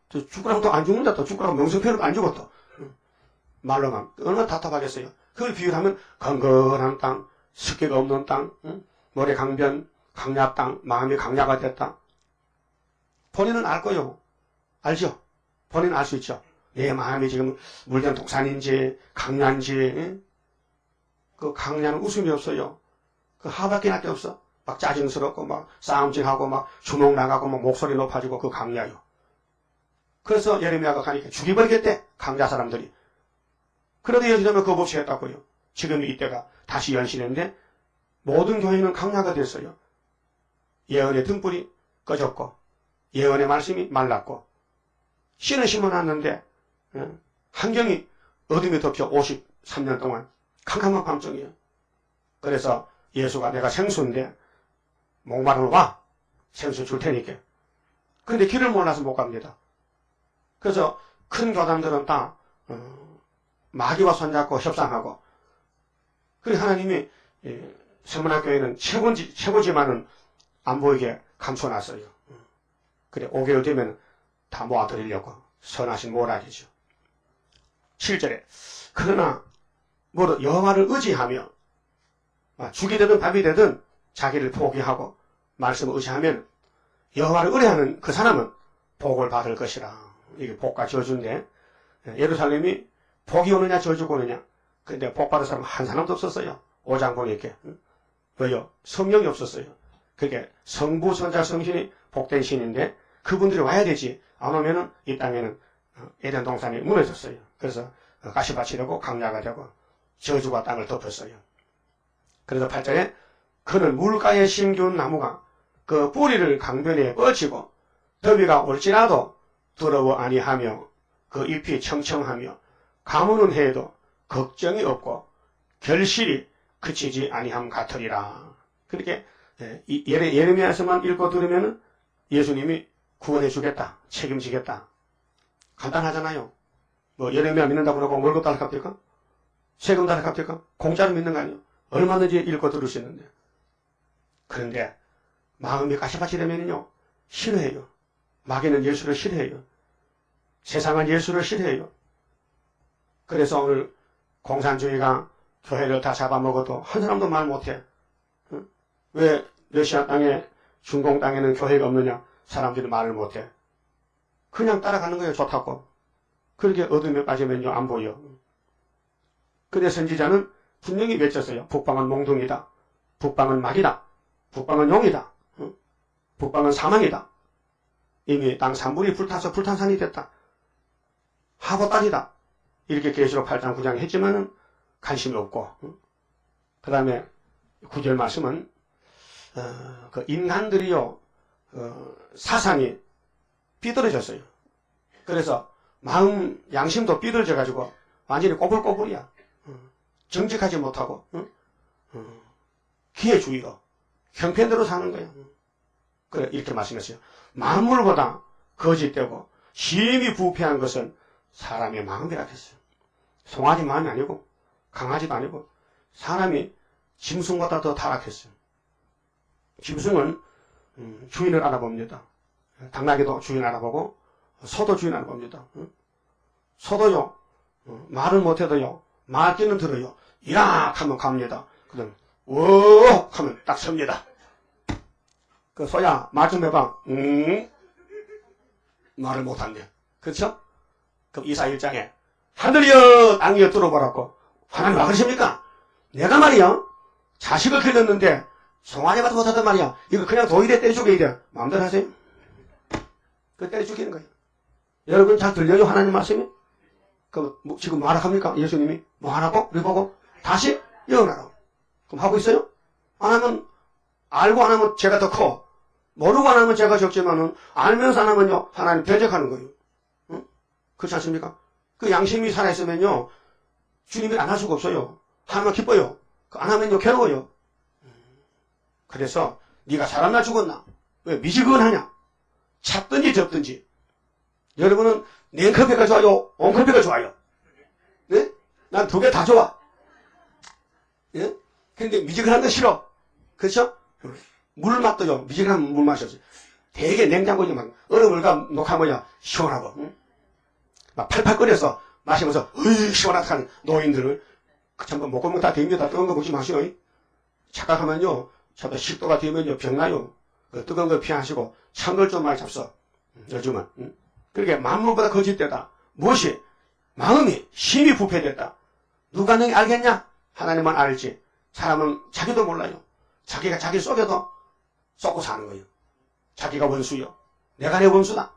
죽으라고 또 안 죽는다. 또 죽으라고 명성표로도 안 죽었다. 말로만 얼마나 답답하겠어요. 그걸 비유하면 건건한 땅, 습기가 없는 땅, 모래 강변, 강야 땅, 마음이 강야가 됐다. 본인은 알 거요. 알죠? 본인은 알 수 있죠. 내 마음이 지금 물된 동산인지 강야인지. 그 강야는 웃음이 없어요. 그 하밖에 날 게 없어. 막 짜증스럽고 막 싸움질하고 막 주먹 나가고 막 목소리 높아지고 그 강야요. 그래서 예레미야가 가니까 죽여버리겠대. 강야 사람들이. 그런데 예수님은 그거 없이 했다고요. 지금 이때가 다시 연신인데 모든 교회는 강야가 됐어요. 예언의 등불이 꺼졌고 예언의 말씀이 말랐고 씨는 심어놨는데 환경이 어둠이 덮여 53년 동안 캄캄한 밤중이에요. 그래서 예수가 내가 생수인데 목마르면 와 생수 줄 테니까. 그런데 길을 몰라서 못 갑니다. 그래서 큰 교단들은 다 마귀와 손잡고 협상하고 그리고 하나님이 세문학교에는 최고지만은 안 보이게 감춰놨어요. 그래 5개월 되면 다 모아드리려고 선하신 모락이죠. 7절에 그러나 뭐로 여호와를 의지하며 죽이 되든 밥이 되든 자기를 포기하고 말씀을 의지하면 여호와를 의뢰하는 그 사람은 복을 받을 것이라. 이게 복과 저주인데 예루살렘이 복이 오느냐 저주가 오느냐. 근데 복 받을 사람 한 사람도 없었어요. 5장 보니까. 왜요? 성령이 없었어요. 그게 성부 성자 성신이 복된 신인데 그분들이 와야 되지. 안 오면은 이 땅에는 에덴 동산이 무너졌어요. 그래서 가시밭이 되고 강야가 되고 저주가 땅을 덮었어요. 그래서 8절에 그는 물가에 심기운 나무가 그 뿌리를 강변에 뻗치고 더위가 올지라도 두려워 아니하며 그 잎이 청청하며 가무는 해도 걱정이 없고 결실이 그치지 아니함 같으리라. 그렇게 예레미야에서만 읽고 들으면 예수님이 구원해 주겠다. 책임지겠다. 간단하잖아요. 뭐 예레미야 믿는다고 그러고 월급 달라 갑니까? 세금 달라 갑니까? 공짜로 믿는 거 아니에요. 얼마든지 읽고 들을 수 있는데. 그런데 마음이 가시밭이 되면요 싫어해요. 마귀는 예수를 싫어해요. 세상은 예수를 싫어해요. 그래서 오늘 공산주의가 교회를 다 잡아먹어도 한 사람도 말 못해. 왜 러시아 땅에 중공 땅에는 교회가 없느냐? 사람들이 말을 못해. 그냥 따라가는 거예요. 좋다고. 그렇게 어둠에 빠지면요 안 보여. 근데 선지자는 분명히 외쳤어요. 북방은 몽둥이다. 북방은 막이다. 북방은 용이다. 북방은 사망이다. 이미 땅 3분이 불타서 불탄산이 됐다. 하고 딸이다. 이렇게 계시록 8장 9장 했지만은 관심이 없고. 그 다음에 9절 말씀은 그 인간들이요 사상이 삐뚤어졌어요. 그래서 마음 양심도 삐뚤어져 가지고 완전히 꼬불꼬불이야. 정직하지 못하고 기회주의로 형편대로 사는 거야. 그래 이렇게 말씀했어요. 만물보다 거짓되고 심히 부패한 것은 사람의 마음이라 했어요. 송아지 마음이 아니고 강아지도 아니고 사람이 짐승보다 더 타락했어요. 짐승은 주인을 알아봅니다. 당나귀도 주인 알아보고 소도 주인 알아봅니다. 소도요 말은 못해도요 말귀는 들어요. 이락 하면 갑니다. 그다음 워 하면 딱 섭니다. 그 소야 말 좀 해봐. 말을 못한대. 그렇죠? 그럼 이사 1장에 하늘이여 땅이여 들어보라고 하나님 왜 그러십니까? 내가 말이야 자식을 길렀는데 송아지 같은 못하단 말이야. 이거 그냥 도일에 때려 죽여야 돼. 마음대로 하세요. 그 때려 죽이는 거예요. 여러분 잘 들려요? 하나님 말씀이? 그 지금 뭐 하랍니까? 예수님이 뭐 하라고? 우리 보고 다시 예언하라고. 그럼 하고 있어요? 안 하면 알고 안 하면 죄가 더 커. 모르고 안 하면 죄가 적지만은 알면서 안 하면요 하나님 배척하는 거예요. 응? 그렇지 않습니까? 그 양심이 살아있으면요 주님이 안 할 수가 없어요. 하면 기뻐요. 안 하면요 괴로워요. 그래서 네가 살았나 죽었나? 왜 미지근하냐? 찼든지 졌든지. 여러분은 냉커피가 좋아요? 온커피가 좋아요? 네? 난 두 개 다 좋아. 예? 근데 미지근한 거 싫어. 그렇죠? 물 맛도요. 미지근한 물 맛이었어요. 되게 냉장고에 막 얼음을 녹하면 시원하고 응? 막 팔팔 끓여서 마시면서 으이 시원하다 하는 노인들을 전부 목구멍 다 됩니다. 뜨거운 거 먹지 마시오. 착각하면요. 저도 식도가 되면요 병나요. 뜨거운 거 피하시고 찬 걸 좀 많이 잡숴. 요즘은. 그러게 만물보다 거짓되다. 무엇이? 마음이 심히 부패됐다. 누가 너희 알겠냐? 하나님만 알지. 사람은 자기도 몰라요. 자기가 자기 속에도 쏟고 사는 거예요. 자기가 원수요. 내가 내 원수다.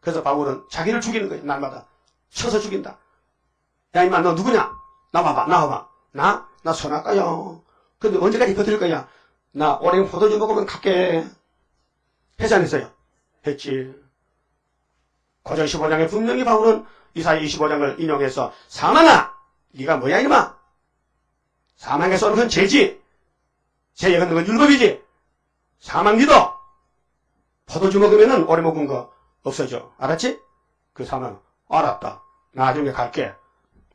그래서 바울은 자기를 죽이는 거예요. 날마다. 쳐서 죽인다. 야 임마 너 누구냐? 나와봐. 나 선악가요. 근데 언제까지 버틸 거야? 나 오랭 포도주 먹으면 갈게. 했지 안 했어요? 했지. 고전 15장에 분명히 바울은 이사야 25장을 인용해서 사망아! 네가 뭐야 이놈아? 사망에 쏘는 건 죄지. 죄에 걷는 건 율법이지. 사망 니도 포도주 먹으면 오래 먹은 거 없어져. 알았지? 그 사망 알았다. 나중에 갈게.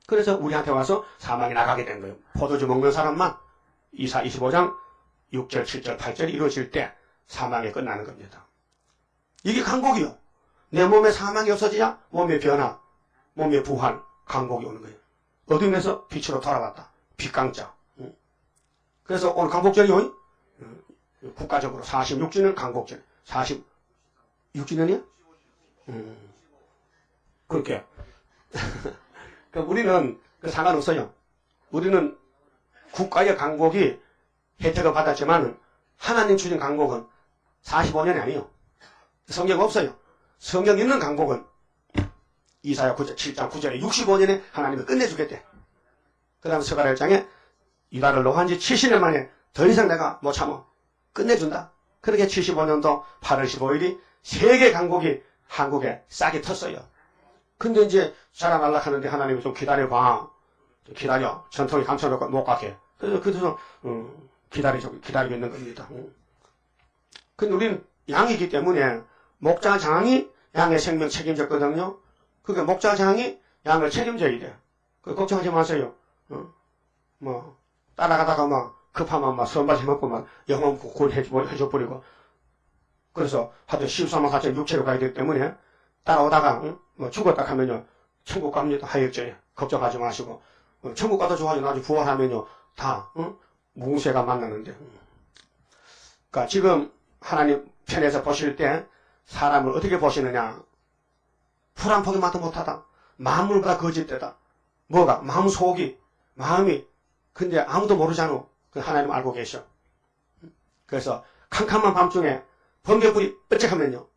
그래서 우리한테 와서 사망이 나가게 된 거예요. 포도주 먹는 사람만 이사 25장 6절, 7절, 8절이 이루어질 때 사망이 끝나는 겁니다. 이게 강복이요. 내 몸에 사망이 없어지자 몸의 변화, 몸의 부활, 강복이 오는 거예요. 어둠에서 빛으로 돌아왔다. 빛강자. 그래서 오늘 강복절이요. 국가적으로 46주년 강복절. 46주년이야? 그렇게. 그러니까 우리는 그 상관없어요. 우리는 국가의 강복이 혜택을 받았지만 하나님 주신 강복은 45년이 아니에요. 성경 없어요. 성경 있는 강복은 이사야 7장 9절에 65년에 하나님이 끝내주겠대. 그 다음 스가랴 1장에 유다를 노한 지 70년 만에 더 이상 내가 못 참어. 끝내준다. 그렇게 75년도 8월 15일이 세계 강복이 한국에 싹이 텄어요. 근데 이제 자라날라 하는데 하나님이 좀 기다려봐. 기다려. 전통이 감춰놓고 못 가게. 그래서 기다리고 있는 겁니다. 근데 우리는 양이기 때문에 목자장이 양의 생명 책임졌거든요. 그게 목자장이 양을 책임져야 돼. 걱정하지 마세요. 따라가다가 막 급하면 막 선발 해먹고 막 영혼 구원 해줘버리고. 그래서 하여튼 14만 4천 육체로 가야 되기 때문에 따라오다가 죽었다 하면요. 천국 갑니다. 하역죄. 걱정하지 마시고. 천국 가도 좋아요. 나중에 부활하면요. 다 무쇠가 만나는데. 그러니까 지금 하나님 편에서 보실 때 사람을 어떻게 보시느냐. 풀 한 포기만도 못하다. 만물보다 거짓되다. 뭐가? 마음 속이, 마음이. 근데 아무도 모르잖아. 그 하나님 알고 계셔. 그래서 캄캄한 밤중에 번개불이 뾰족하면요.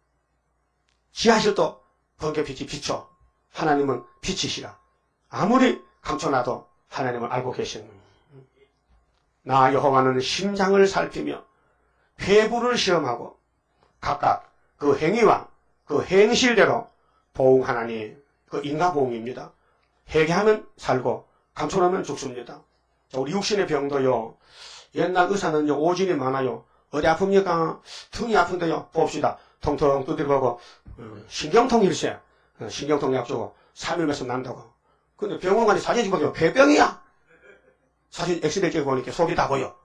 지하실도 번개빛이 비춰. 하나님은 빛이시라. 아무리 감춰놔도 하나님을 알고 계시는. 나 여호와는 심장을 살피며 회부를 시험하고 각각 그 행위와 그 행실대로 보응하나니 그 인과보응입니다. 회개하면 살고 감춰놓으면 죽습니다. 우리 육신의 병도요. 옛날 의사는요. 오진이 많아요. 어디 아픕니까? 등이 아픈데요. 봅시다. 통통 두드려보고 신경통일세. 신경통 약 주고 3일 몇으면 난다고. 근데 병원 가니 사진 찍어보면 폐병이야. 사진 엑스레이 찍어보니까 속이 다 보여.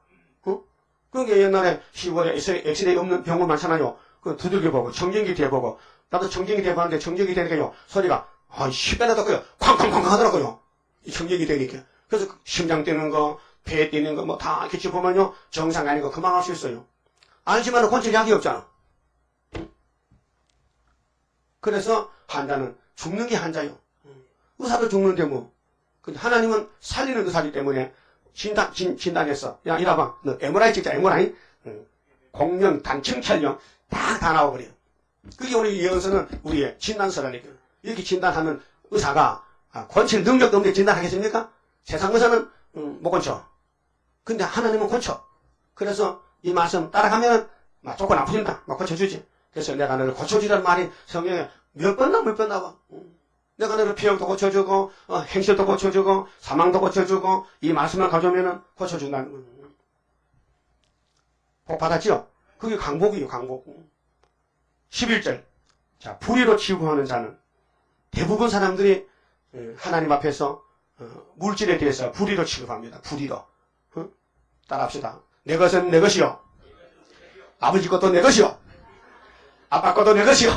그러니까 옛날에 시골에 엑스레이 없는 병원 많잖아요. 그 두들겨보고 청진기 대보고 나도 청진기 대봤는데 청진기 대니까요. 소리가 10배나 더 커요. 쾅쾅쾅 하더라고요. 이 청진기 대니까. 그래서 심장 뛰는 거, 폐 뛰는 거 뭐 다 이렇게 짚어보면요. 정상 아니고 그만할 수 있어요. 알지만 권칠 약이 없잖아. 그래서 환자는 죽는 게 환자요. 의사도 죽는데 뭐. 근데 하나님은 살리는 의사이기 때문에 진단했어. 야, 이라봐. 너 MRI 찍자, MRI. 공명, 단층 촬영 다 나와버려. 그게 우리 예언서는 우리의 진단서라니까. 이렇게 진단하면 의사가 권칠 능력도 없는데 진단하겠습니까? 세상 의사는 못 권쳐. 근데 하나님은 권쳐. 그래서 이 말씀 따라가면 조금 아프진다. 막 고쳐주지. 그래서 내가 너를 고쳐주란 말이 성경에 몇 번 나와. 내가 너를 피역도 고쳐주고 행실도 고쳐주고 사망도 고쳐주고 이 말씀만 가져오면은 고쳐준다는 거예요. 복 받았죠? 그게 강복이에요. 강복. 11절. 자, 불의로 치부하는 자는 대부분 사람들이 하나님 앞에서 물질에 대해서 불의로 취급합니다. 불의로. 따라합시다. 내 것은 내 것이요. 아버지 것도 내 것이요. 아빠 것도 내 것이요.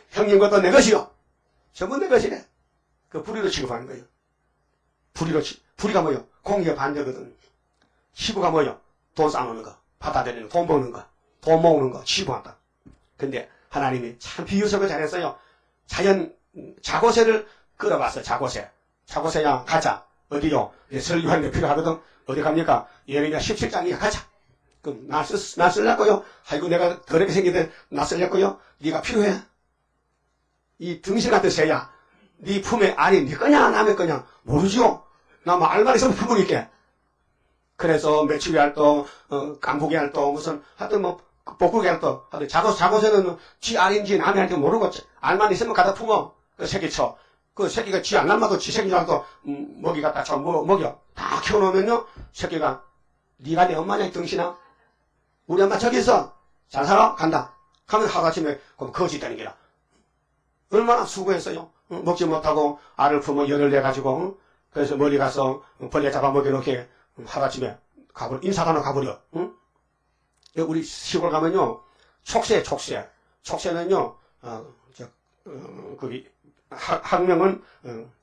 형님 것도 내 것이요. 전부 내 것이네. 그 불의로 취급하는 거예요. 불의가 뭐요? 공의가 반대거든. 치부가 뭐요? 돈 쌓는 거, 받아들이는 거, 돈 버는 거, 돈 모으는 거, 치부한다. 근데 하나님이 참 비유석을 잘했어요. 자연 자고새를 끌어봤어. 자고새야 가자. 어디요? 설교하는 게 필요하거든. 어디 갑니까? 예레미야 17장이야. 가자. 그럼 나 쓸려고요. 아이고 내가 더럽게 생기는데 나 쓸려고요. 네가 필요해. 이 등신 같은 새야. 네 품에 알이 네 거냐 남의 거냐 모르죠. 나 뭐 알만 있으면 품으니까. 그래서 메추리 알도 깐부기 알도 무슨 하여튼 뭐 볶국이 알도 하여튼 자고새는 지 알인지 남의 알인지 모르고 알만 있으면 갖다 품어. 그 새끼 쳐. 그 새끼가 지 안 남아도 지 새끼인 줄 알고 먹이 갖다 쳐 먹여. 다 키워놓으면요. 새끼가 네가 내 엄마냐 이 등신아. 우리 엄마 저기 있어. 잘 살아? 간다. 가면 하루아침에 거지 되는 게라. 얼마나 수고했어요. 먹지 못하고 알을 품어 열을 내가지고 그래서 멀리 가서 벌레 잡아 먹여놓게 하루아침에 인사가나 가버려. 우리 시골 가면요. 촉새는요. 거기 학명은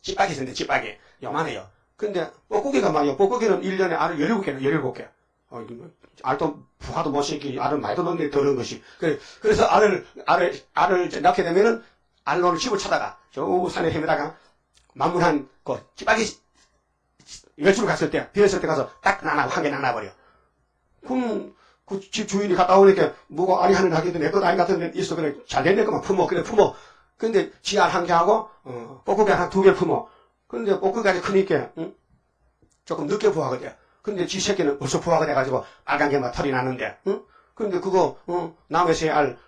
찌빠기 있는데 찌빠기 요만해요. 근데 뻐꾸기가 말이요. 뻐꾸기는 1년에 알을 17개. 알도 부화도 못 시키고 알을 많이 넣는데 더 넣은 것이. 그래서 알을 낳게 되면은 알로는 집을 찾아가. 저 산에 헤매다가 만문한 그 찌빠기 열심히 갔을 때, 비었을 때 가서 딱 한 개 나눠버려. 그럼 그 집 주인이 갔다 오니까 뭐가 알이 하는 하기도 내 것 아닌 같은데 있어. 그래 잘 됐네. 그만 품어. 그래 품어. 근데 지 알 한 개 하고 뻐꾸기 한 2개 품어. 근데 뻐꾸기가 크니까 조금 늦게 부화가 돼. 근데 지 새끼는 벌써 부화가 돼가지고 빨간 게막 털이 나는데, 근데 그거 남의 새 알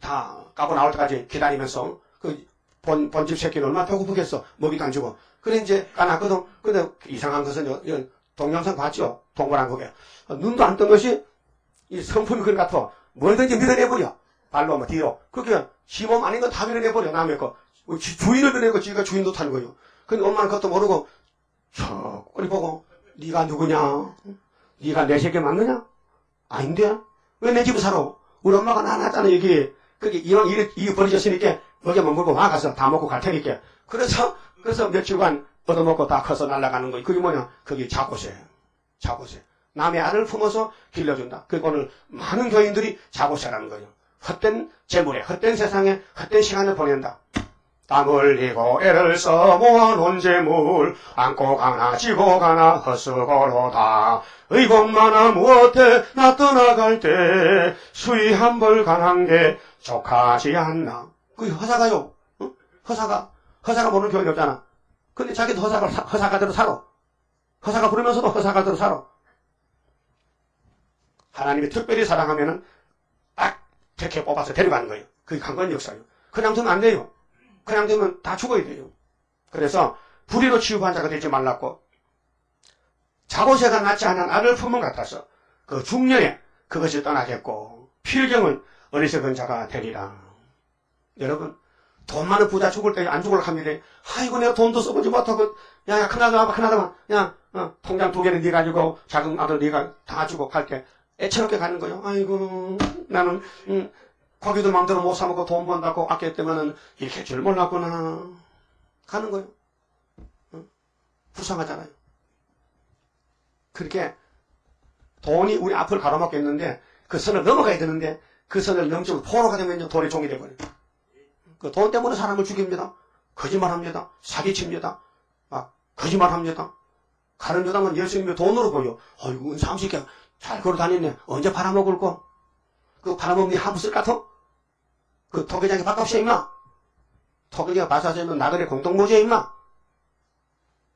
다 까고 나올 때까지 기다리면서 그 본집 새끼는 얼마나 배고프겠어. 먹이도 안 주고. 그래 이제 까놨거든. 근데 이상한 것은 동영상 봤죠. 동그란 거게 눈도 안 뜬 것이 이 성품이 그런 것 같아. 뭐든지 밀어내버려. 발로 뭐 뒤로. 그렇게 지 몸 아닌 거 다 밀어내버려. 남의 거. 주인을 밀어내고 지가 주인도 타는 거예요. 근데 엄마는 그것도 모르고 저 꼬리 보고 네가 누구냐? 네가 내 새끼 맞느냐? 아닌데? 왜 내 집에 살아? 우리 엄마가 낳았잖아 여기. 그게 이왕 이게 버려졌으니까 먹여만 물고 와가서 다 먹고 갈 테니까. 그래서 며칠간 얻어먹고 다 커서 날아가는 거예요. 그게 뭐냐? 그게 자고새. 남의 알을 품어서 길러준다. 그리고 오늘 많은 교인들이 자고새라는 거예요. 헛된 재물에, 헛된 세상에, 헛된 시간을 보낸다. 땀 흘리고 애를 써 모아놓은 재물 안고 가나 지고 가나 헛수고로다. 의공만아 무엇해 나 떠나갈 때 수위 한 벌 가난 게 족하지 않나. 그게 허사가요. 응? 허사가 모르는 교육이 없잖아. 근데 자기도 허사가대로 살아. 허사가 부르면서도 허사가대로 살아. 하나님이 특별히 사랑하면은 딱 택해 뽑아서 데려가는 거예요. 그게 강건 역사예요. 그냥 두면 안 돼요. 그냥 두면 다 죽어야 돼요. 그래서 불의로 취급한 자가 되지 말랐고 자고새가 낳지 않은 알을 품은 같아서 그 중년에 그것이 떠나겠고 필경은 어리석은 자가 되리라. 여러분 돈 많은 부자 죽을 때 안 죽으려고 합니다. 아이고 내가 돈도 써보지 못하고 야 큰아들아 야 통장 2개는 네 가지고 작은 아들 네가 다 주고 갈게. 애처롭게 가는 거예요. 아이고 나는 고기도 마음대로 못 사먹고 돈 번다고 아꼈다면은 이렇게 할 줄 몰랐구나 가는 거예요. 불쌍하잖아요. 그렇게 돈이 우리 앞을 가로막고 있는데 그 선을 넘어가야 되는데 그 선을 넘치고 포로가 되면요 돈의 종이 되버려요. 그 돈 때문에 사람을 죽입니다. 거짓말합니다. 사기칩니다. 거짓말합니다. 가는 여당은 예수님이 돈으로 보여. 아이고 은삼식이야 잘 걸어다니네. 언제 팔아먹을 거? 그 팔아먹는 게 한푼 같아? 그 토기장이 밥값이야 임마. 토기장이 바사지면 나그네 공동모지야 임마.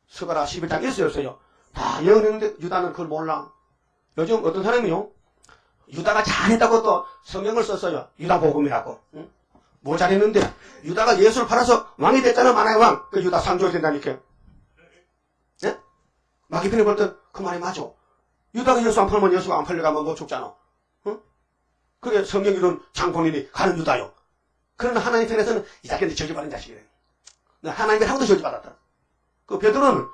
스가랴 11장 있어요. 다 예언했는데 유다는 그걸 몰라. 요즘 어떤 사람이요 유다가 잘했다고 또 성경을 썼어요. 유다복음이라고. 응? 뭐 잘했는데 유다가 예수를 팔아서 왕이 됐잖아. 만화의 왕. 그 유다 상 줘야 된다니까. 예? 마귀편이 볼 때 그 말이 맞아. 유다가 예수 안 팔면 예수가 안 팔려가면 못 죽잖아. 응? 그게 성경 이론 장본인이 가는 유다요. 그러나 하나님 편에서는 이 자식은 저주받은 자식이래. 하나님을 하고도 저주받았다. 그 베드로는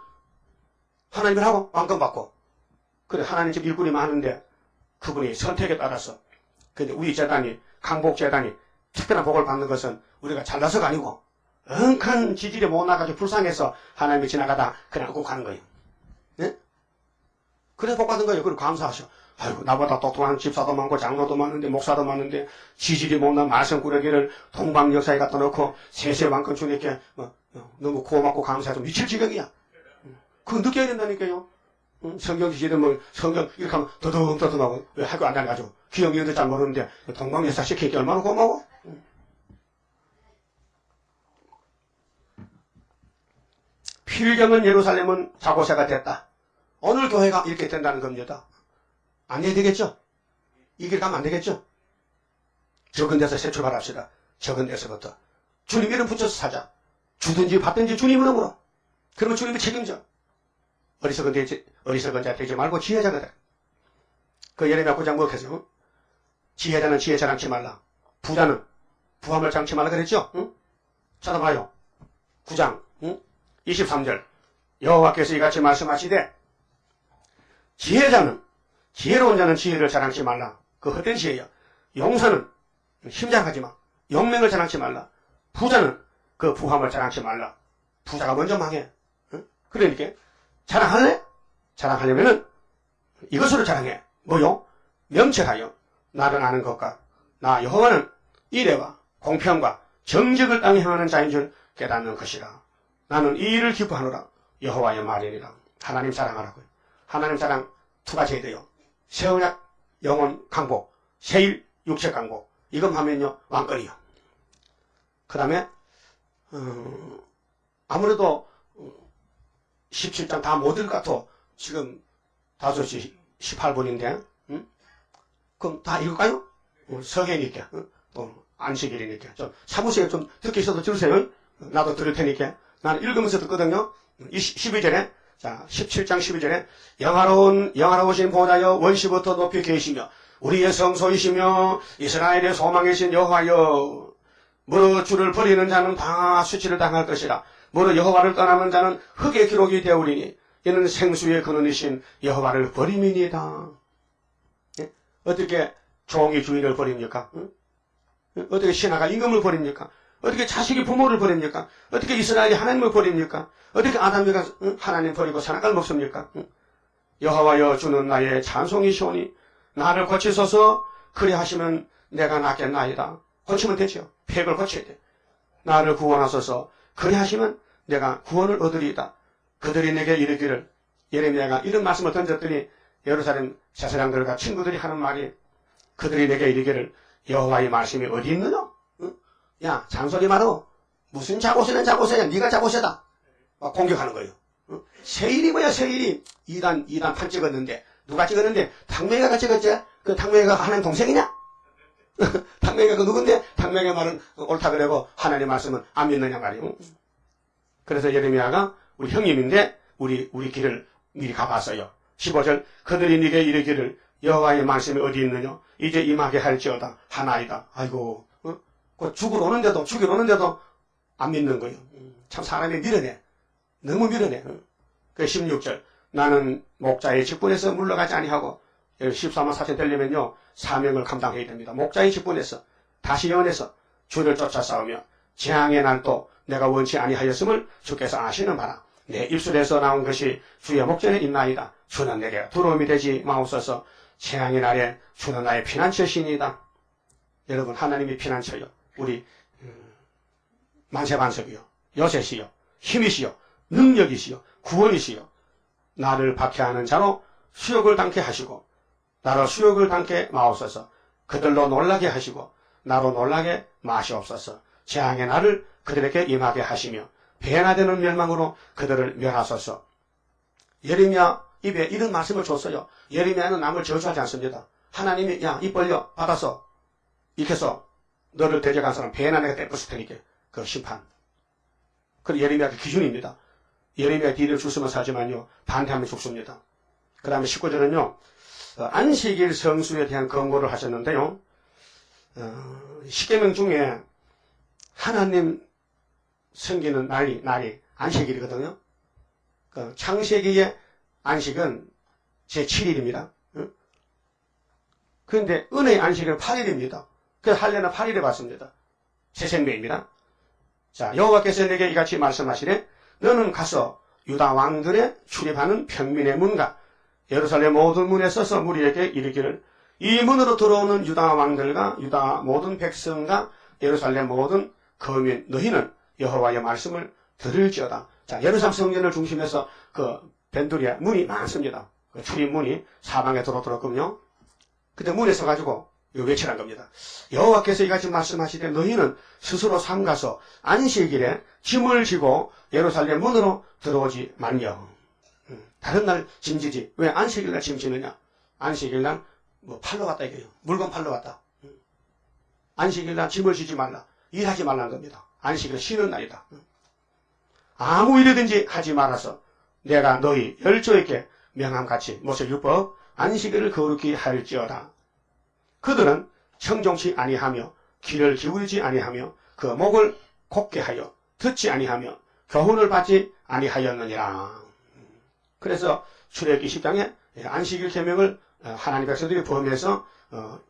하나님을 하고 왕권 받고 그래 하나님 집 일꾼이만 하는데 그분이 선택에 따라서 근데 우리 재단이 강복재단이 특별한 복을 받는 것은 우리가 잘나서가 아니고 엉큰 지질에 못 나가지고 불쌍해서 하나님이 지나가다 그냥 꼭 가는 거예요. 네? 그래서 복 받은 거예요. 그리고 감사하셔. 아이고 나보다 똑똑한 집사도 많고 장로도 많은데 목사도 많은데 지질이 못난 말썽꾸러기를 동방역사에 갖다 놓고 세세만큼 주니까 너무 고맙고 감사해서 미칠 지경이야. 그거 느껴야 된다니까요. 성경 지지는 뭐 성경 이렇게 하면 더듬더듬하고 왜 학교 안 다녀가지고 기억력도 잘 모르는데 동방역사 시키기 얼마나 고마워. 필경은 예루살렘은 자고새가 됐다. 오늘 교회가 이렇게 된다는 겁니다. 안 해야 되겠죠? 이 길 가면 안 되겠죠? 적은 데서 새 출발합시다. 적은 데서부터. 주님 이름 붙여서 사자. 주든지 받든지 주님 이름으로. 그러면 주님이 책임져. 어리석은 자 되지 말고 지혜자가 돼. 그 예레미야 9장 뭐겠어요? 지혜자는 지혜 자랑치 말라. 부자는 부함을 장치 말라 그랬죠? 응? 찾아봐요. 9장 23절 여호와께서 이같이 말씀하시되 지혜로운 자는 지혜를 자랑치 말라. 그 헛된 지혜야. 용사는 힘자랑하지 마. 용맹을 자랑치 말라. 부자는 그 부함을 자랑치 말라. 부자가 먼저 망해. 응? 그러니까 자랑할래? 자랑하려면은 이것으로 자랑해. 뭐요? 명철하여 나를 아는 것과 나 여호와는 이레와 공평과 정직을 땅에 행하는 자인 줄 깨닫는 것이라. 나는 이 일을 기뻐하노라. 여호와의 말이니라. 하나님 사랑하라고요. 하나님 사랑 두 가지 해야 돼요. 세언약 영혼 강복, 세일 육체 강복. 이것 하면요 왕권이요. 그 다음에 아무래도 17장 다 못 읽어도 지금 5시 18분인데 그럼 다 읽을까요? 서해니까 또 안식일이니까 좀 사무실에 좀 듣기 있어도 들으세요. 나도 들을 테니까. 나는 읽으면서 듣거든요. 12절에 자 17장 12절에 영화로우신 보좌여 원시부터 높이 계시며 우리의 성소이시며 이스라엘의 소망이신 여호와여 무릇 주를 버리는 자는 방아 수치를 당할 것이라. 무릇 여호와를 떠나는 자는 흙의 기록이 되오리니 이는 생수의 근원이신 여호와를 버림이니이다. 예? 어떻게 종이 주인을 버립니까? 응? 어떻게 신하가 임금을 버립니까? 어떻게 자식이 부모를 버립니까? 어떻게 이스라엘이 하나님을 버립니까? 어떻게 아담이가 하나님 버리고 산악을 먹습니까? 여호와여 주는 나의 찬송이시오니 나를 고치소서. 그리 하시면 내가 낫겠나이다. 고치면 되죠. 폐역을 고쳐야 돼. 나를 구원하소서. 그리 하시면 내가 구원을 얻으리이다. 그들이 내게 이르기를, 예레미야가 이런 말씀을 던졌더니 예루살렘 제사장들과 친구들이 하는 말이, 그들이 내게 이르기를 여호와의 말씀이 어디 있느냐? 응? 야, 잔소리 말어. 무슨 자고새는 자고새야. 네가 자고새다. 막 공격하는 거예요. 응? 세일이 뭐야, 세일이. 이단 판 찍었는데 누가 찍었는데 탕명이가 찍었지? 그 탕명이가 하나님 동생이냐? 탕명이가 그 누군데? 탕명의 말은 옳다 그러고 하나님 말씀은 안 믿느냐 말이에요. 그래서 예레미야가 우리 형님인데 우리 길을 미리 가봤어요. 15절, 그들이 네게 이르기를 여호와의 말씀이 어디 있느냐? 이제 임하게 할지어다. 하나이다. 아이고, 그 죽으러 오는데도 안 믿는 거예요. 참 사람이 밀어내. 너무 밀어내. 그 16절, 나는 목자의 직분에서 물러가지 아니하고, 14만 4천 되려면요 사명을 감당해야 됩니다. 목자의 직분에서 다시 영원에서 주를 쫓아 싸우며 재앙의 날도 내가 원치 아니하였음을 주께서 아시는 바라. 내 입술에서 나온 것이 주의 목전에 있나이다. 주는 내게 두려움이 되지 마옵소서. 재앙의 날에 주는 나의 피난처시니이다. 여러분, 하나님이 피난처요. 우리 만세반석이요, 여셋이요, 힘이시요, 능력이시요, 구원이시요. 나를 박해하는 자로 수욕을 당케 하시고 나로 수욕을 당케 마옵소서. 그들로 놀라게 하시고 나로 놀라게 마시옵소서. 재앙의 날을 그들에게 임하게 하시며 배나 되는 멸망으로 그들을 멸하소서. 예레미야 입에 이런 말씀을 줬어요. 예레미야는 남을 저주하지 않습니다. 하나님이 야, 입 벌려 받아서 이렇게 해서 너를 대적한 사람 배나 내가 떼부술 테니까 그 심판. 그 예레미야의 기준입니다. 예레미야 뒤를 주스면 살지만요 반대하면 죽습니다. 그 다음에 19절은요 안식일 성수에 대한 권고를 하셨는데요. 십계명 중에 하나님 섬기는 날이 안식일이거든요. 그 창세기의 안식은 제7일입니다. 그런데 은혜의 안식일은 8일입니다. 그래서 할례는 8일에 받습니다. 새 생명입니다. 자, 여호와께서 내게 이같이 말씀하시되 너는 가서 유다 왕들의 출입하는 평민의 문과 예루살렘 모든 문에 서서 무리에게 이르기를 이 문으로 들어오는 유다 왕들과 유다 모든 백성과 예루살렘 모든 거민 너희는 여호와의 말씀을 들을지어다. 자, 예루살렘 성전을 중심해서 그 벤두리아 문이 많습니다. 그 출입문이 사방에 들어들었거든요. 그때 문에 서가지고 요 외치란 겁니다. 여호와께서 이같이 말씀하시되 너희는 스스로 삼가서 안식일에 짐을 지고 예루살렘 문으로 들어오지 말며. 다른 날 짐지지. 왜 안식일날 짐지느냐? 안식일날 뭐 팔러 갔다 이거예요. 물건 팔러 갔다. 안식일날 짐을 지지 말라. 일하지 말라는 겁니다. 안식일은 쉬는 날이다. 아무 일이든지 하지 말아서 내가 너희 열조에게 명함같이 모세율법 안식일을 거룩히 할지어다. 그들은 청종치 아니하며 귀를 기울이지 아니하며 그 목을 곱게 하여 듣지 아니하며 교훈을 받지 아니하였느니라. 그래서 출애굽기 10장에 안식일 계명을 하나님 백성들이 범해서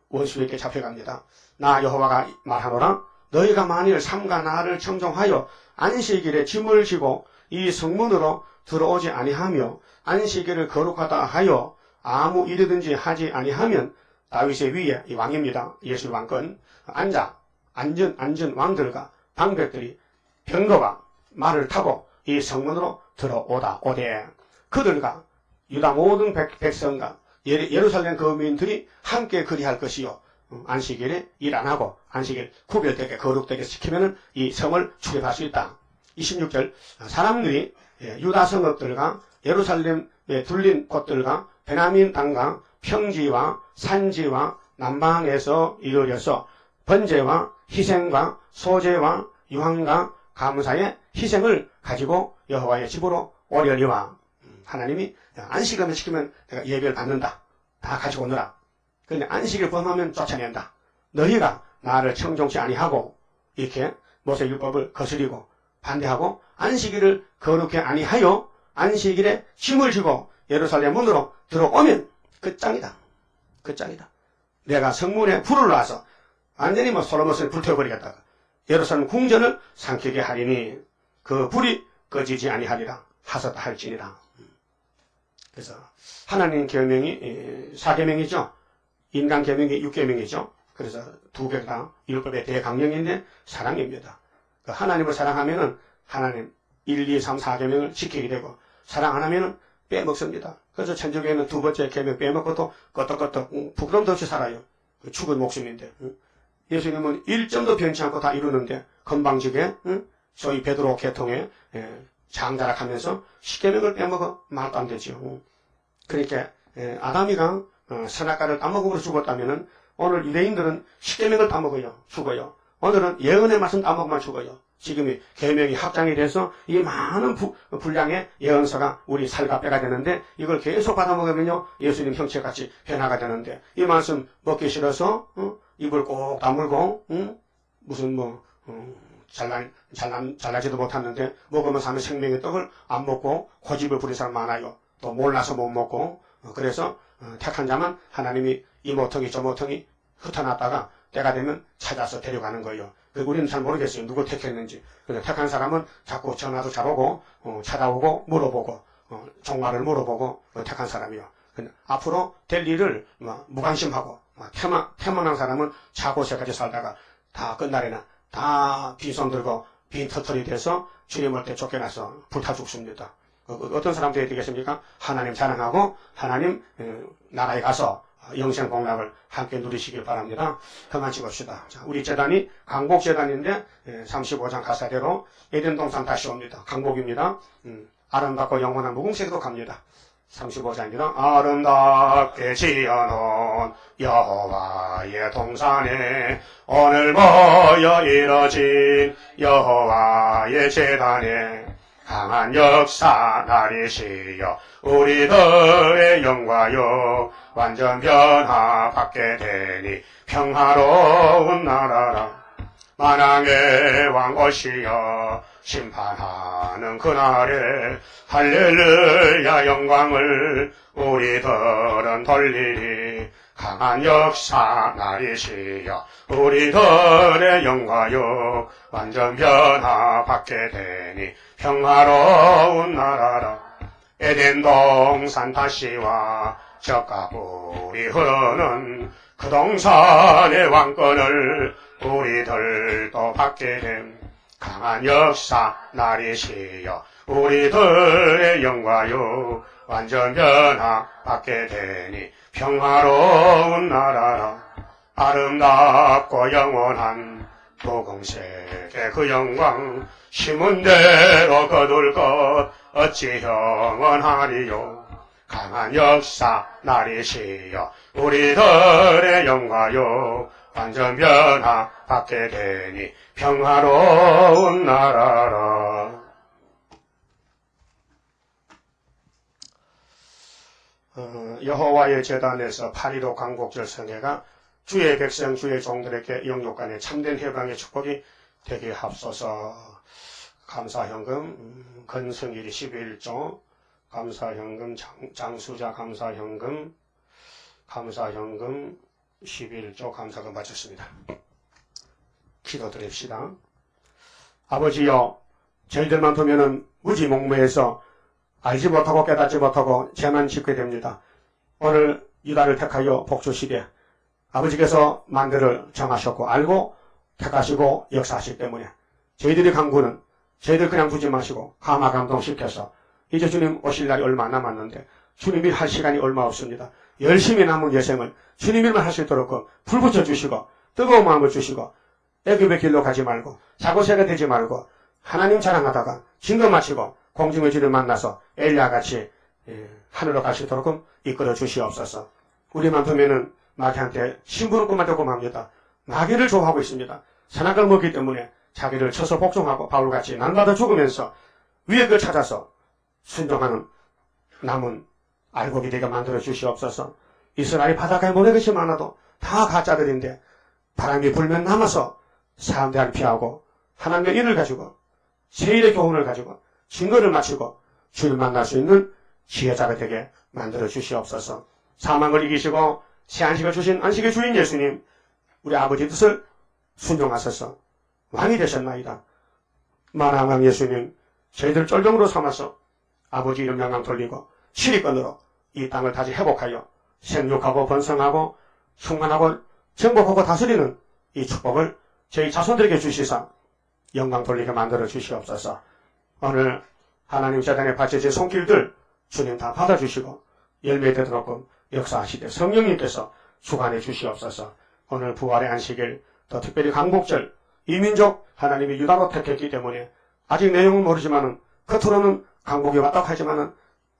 원수에게 잡혀갑니다. 나 여호와가 말하노라 너희가 만일 삼가 나를 청종하여 안식일에 짐을 지고 이 성문으로 들어오지 아니하며 안식일을 거룩하다 하여 아무 일이든지 하지 아니하면 다윗의 위에 이 왕입니다. 예수 왕권 앉은 왕들과 방백들이 병거와 말을 타고 이 성문으로 들어오다 오되 그들과 유다 모든 백성과 예루살렘 거민들이 함께 그리할 것이요 안식일에 일 안 하고 안식일 구별되게 거룩되게 시키면 이 성을 출입할 수 있다. 26절 사람들이 유다 성읍들과 예루살렘에 둘린 곳들과 베냐민 땅과 평지와 산지와 남방에서 이르러서 번제와 희생과 소제와 유황과 감사의 희생을 가지고 여호와의 집으로 오려니와. 하나님이 안식일을 시키면 내가 예배를 받는다. 다 가지고 오너라. 그런데 안식일 범하면 쫓아낸다. 너희가 나를 청종치 아니하고 이렇게 모세율법을 거스리고 반대하고 안식일을 거룩히 아니하여 안식일에 짐을 지고 예루살렘 문으로 들어오면 끝장이다. 끝장이다. 내가 성문에 불을 놔서 완전히 솔로몬을 불태워버리겠다. 예루살렘 궁전을 삼키게 하리니 그 불이 꺼지지 아니하리라. 하섰할지니라. 그래서 하나님 계명이 4계명이죠. 인간 계명이 6계명이죠. 그래서 두 개가 율법의 대강령인데 사랑입니다. 하나님을 사랑하면은 하나님 1, 2, 3, 4계명을 지키게 되고 사랑 안 하면은 빼먹습니다. 그래서 천주교에는 두 번째 계명 빼먹고 또 끄떡끄떡 부끄럼도 없이 살아요. 죽은 목숨인데. 예수님은 1점도 변치 않고 다 이루는데 건방지게 소위 베드로 계통에 장자락하면서 10계명을 빼먹어 말도 안 되죠. 그러니까 아담이가 선악과를 따먹음으로 죽었다면은 오늘 유대인들은 10계명을 따먹어요. 죽어요. 오늘은 예언의 말씀 따먹으면 죽어요. 지금이 계명이 확장이 돼서 이 많은 분량의 예언서가 우리 살과 뼈가 되는데 이걸 계속 받아먹으면요 예수님 형체같이 변화가 되는데 이 말씀 먹기 싫어서 입을 꼭 다물고 무슨 잘나지도 못하는데 먹으면 사는 생명의 떡을 안 먹고 고집을 부린 사람 많아요. 또 몰라서 못 먹고 그래서 택한 자만 하나님이 이 모퉁이 저 모퉁이 흩어놨다가 때가 되면 찾아서 데려가는 거예요. 우리는 잘 모르겠어요. 누굴 택했는지. 그래서 택한 사람은 자꾸 전화도 잡아오고 찾아오고 물어보고 종말을 물어보고 택한 사람이요. 앞으로 될 일을 무관심하고 태만한 사람은 차고새까지 살다가 다 끝날에는 다 빈손 들고 빈 터틀이 돼서 주님 올 때 쫓겨나서 불타 죽습니다. 어떤 사람 되어야 되겠습니까? 하나님 자랑하고 하나님 나라에 가서 영생 복락을 함께 누리시길 바랍니다. 그만 찍읍시다. 자, 우리 재단이 강복재단인데 35장 가사대로 에덴 동산 다시 옵니다. 강복입니다. 아름답고 영원한 무궁색으로 갑니다. 35장입니다. 아름답게 지어놓은 여호와의 동산에 오늘 모여 이뤄진 여호와의 재단에 강한 역사 나리시여 우리들의 영광요 완전 변화받게 되니 평화로운 나라라 만왕의 왕 오시여 심판하는 그날에 할렐루야 영광을 우리들은 돌리리 강한 역사 나리시여 우리들의 영광요 완전 변화받게 되니 평화로운 나라라 에덴 동산 다시와 젖과 꿀이 흐르는 그 동산의 왕권을 우리들도 받게 됨 강한 역사 나리시여 우리들의 영광요 완전 변화 받게 되니 평화로운 나라라 아름답고 영원한 도공색의 그 영광 심은 대로 거둘 것 어찌 영원하리요 강한 역사 나리시여 우리들의 영광요 완전 변화 받게 되니 평화로운 나라라. 여호와의 제단에서 8.15 광복절 성회가 주의 백성 주의 종들에게 영육간의 참된 해방의 축복이 되게 합소서. 감사현금 건성일이 11조 감사현금 장수자 감사현금 11조 감사금 바쳤습니다. 기도드립시다. 아버지여 저희들만 보면은 무지몽매해서 알지 못하고 깨닫지 못하고 죄만 짓게 됩니다. 오늘 유다를 택하여 복주시되 아버지께서 만대를 정하셨고 알고 택하시고 역사하시기 때문에 저희들이 강구는 저희들 그냥 두지 마시고 감화감동시켜서 이제 주님 오실 날이 얼마 안 남았는데 주님이 할 시간이 얼마 없습니다. 열심히 남은 여생을 주님 일만 할 수 있도록 불 붙여주시고 뜨거운 마음을 주시고 애굽의 길로 가지 말고 사고새가 되지 말고 하나님 자랑하다가 증거 마치고 공중의 주를 만나서 엘리야같이 하늘로 갈 수 있도록 이끌어 주시옵소서. 우리만 보면은 마귀한테 심부름꾼만 되고 맙니다. 마귀를 좋아하고 있습니다. 선악을 먹기 때문에 자기를 쳐서 복종하고 바울같이 난받아 죽으면서 위에 걸 찾아서 순종하는 남은 알곡이 되게 만들어 주시옵소서. 이스라엘 바닷가에 모래 것이 많아도 다 가짜들인데 바람이 불면 남아서 사람들을 피하고 하나님의 일을 가지고 세일의 교훈을 가지고 증거를 마치고 주를 만날 수 있는 지혜자가 되게 만들어 주시옵소서. 사망을 이기시고 새 안식을 주신 안식의 주인 예수님 우리 아버지 뜻을 순종하셔서 왕이 되셨나이다. 만왕왕 예수님 저희들 쫄병으로 삼아서 아버지 이름 영광 돌리고 치리권으로 이 땅을 다시 회복하여 생육하고 번성하고 충만하고 정복하고 다스리는 이 축복을 저희 자손들에게 주시사 영광 돌리게 만들어 주시옵소서. 오늘 하나님 재단에 바쳐진 손길들 주님 다 받아주시고 열매 되도록 역사하시되 성령님께서 주관해 주시옵소서. 오늘 부활의 안식일, 또 특별히 강복절, 이민족 하나님이 유다로 택했기 때문에 아직 내용은 모르지만은 겉으로는 강복이 왔다고 하지만은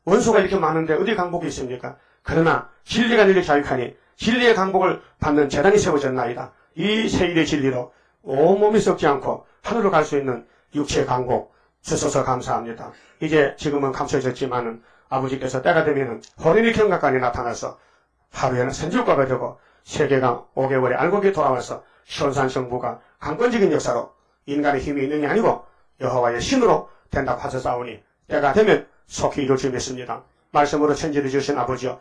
원수가 이렇게 많은데 어디 강복이 있습니까? 그러나 진리가 널리 자유하니 진리의 강복을 받는 재단이 세워졌나이다. 이 세일의 진리로 온몸이 썩지 않고 하늘로 갈 수 있는 육체의 강복 주셔서 감사합니다. 이제 지금은 감춰졌지만은 아버지께서 때가 되면은 호련히 경각관이 나타나서 하루에는 선지국가가 되고 세계가 5개월에 알곡이 돌아와서 시온산성부가 강권적인 역사로 인간의 힘이 있는 게 아니고 여호와의 신으로 된다고 하셨사오니 때가 되면 속히 이룰 줄 믿습니다. 말씀으로 천지를 지으신 아버지여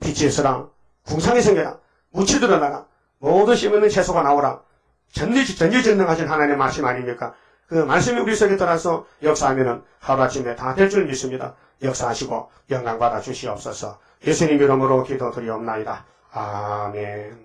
빛이 있으라 궁상이 생겨라 무치 드러나라 모든 씨 있는 채소가 나오라 전지전능하신 하나님의 말씀 아닙니까? 그 말씀이 우리 속에 들어서 역사하면은 하루아침에 다 될 줄 믿습니다. 역사하시고 영광 받아 주시옵소서. 예수님 이름으로 기도드리옵나이다. 아멘.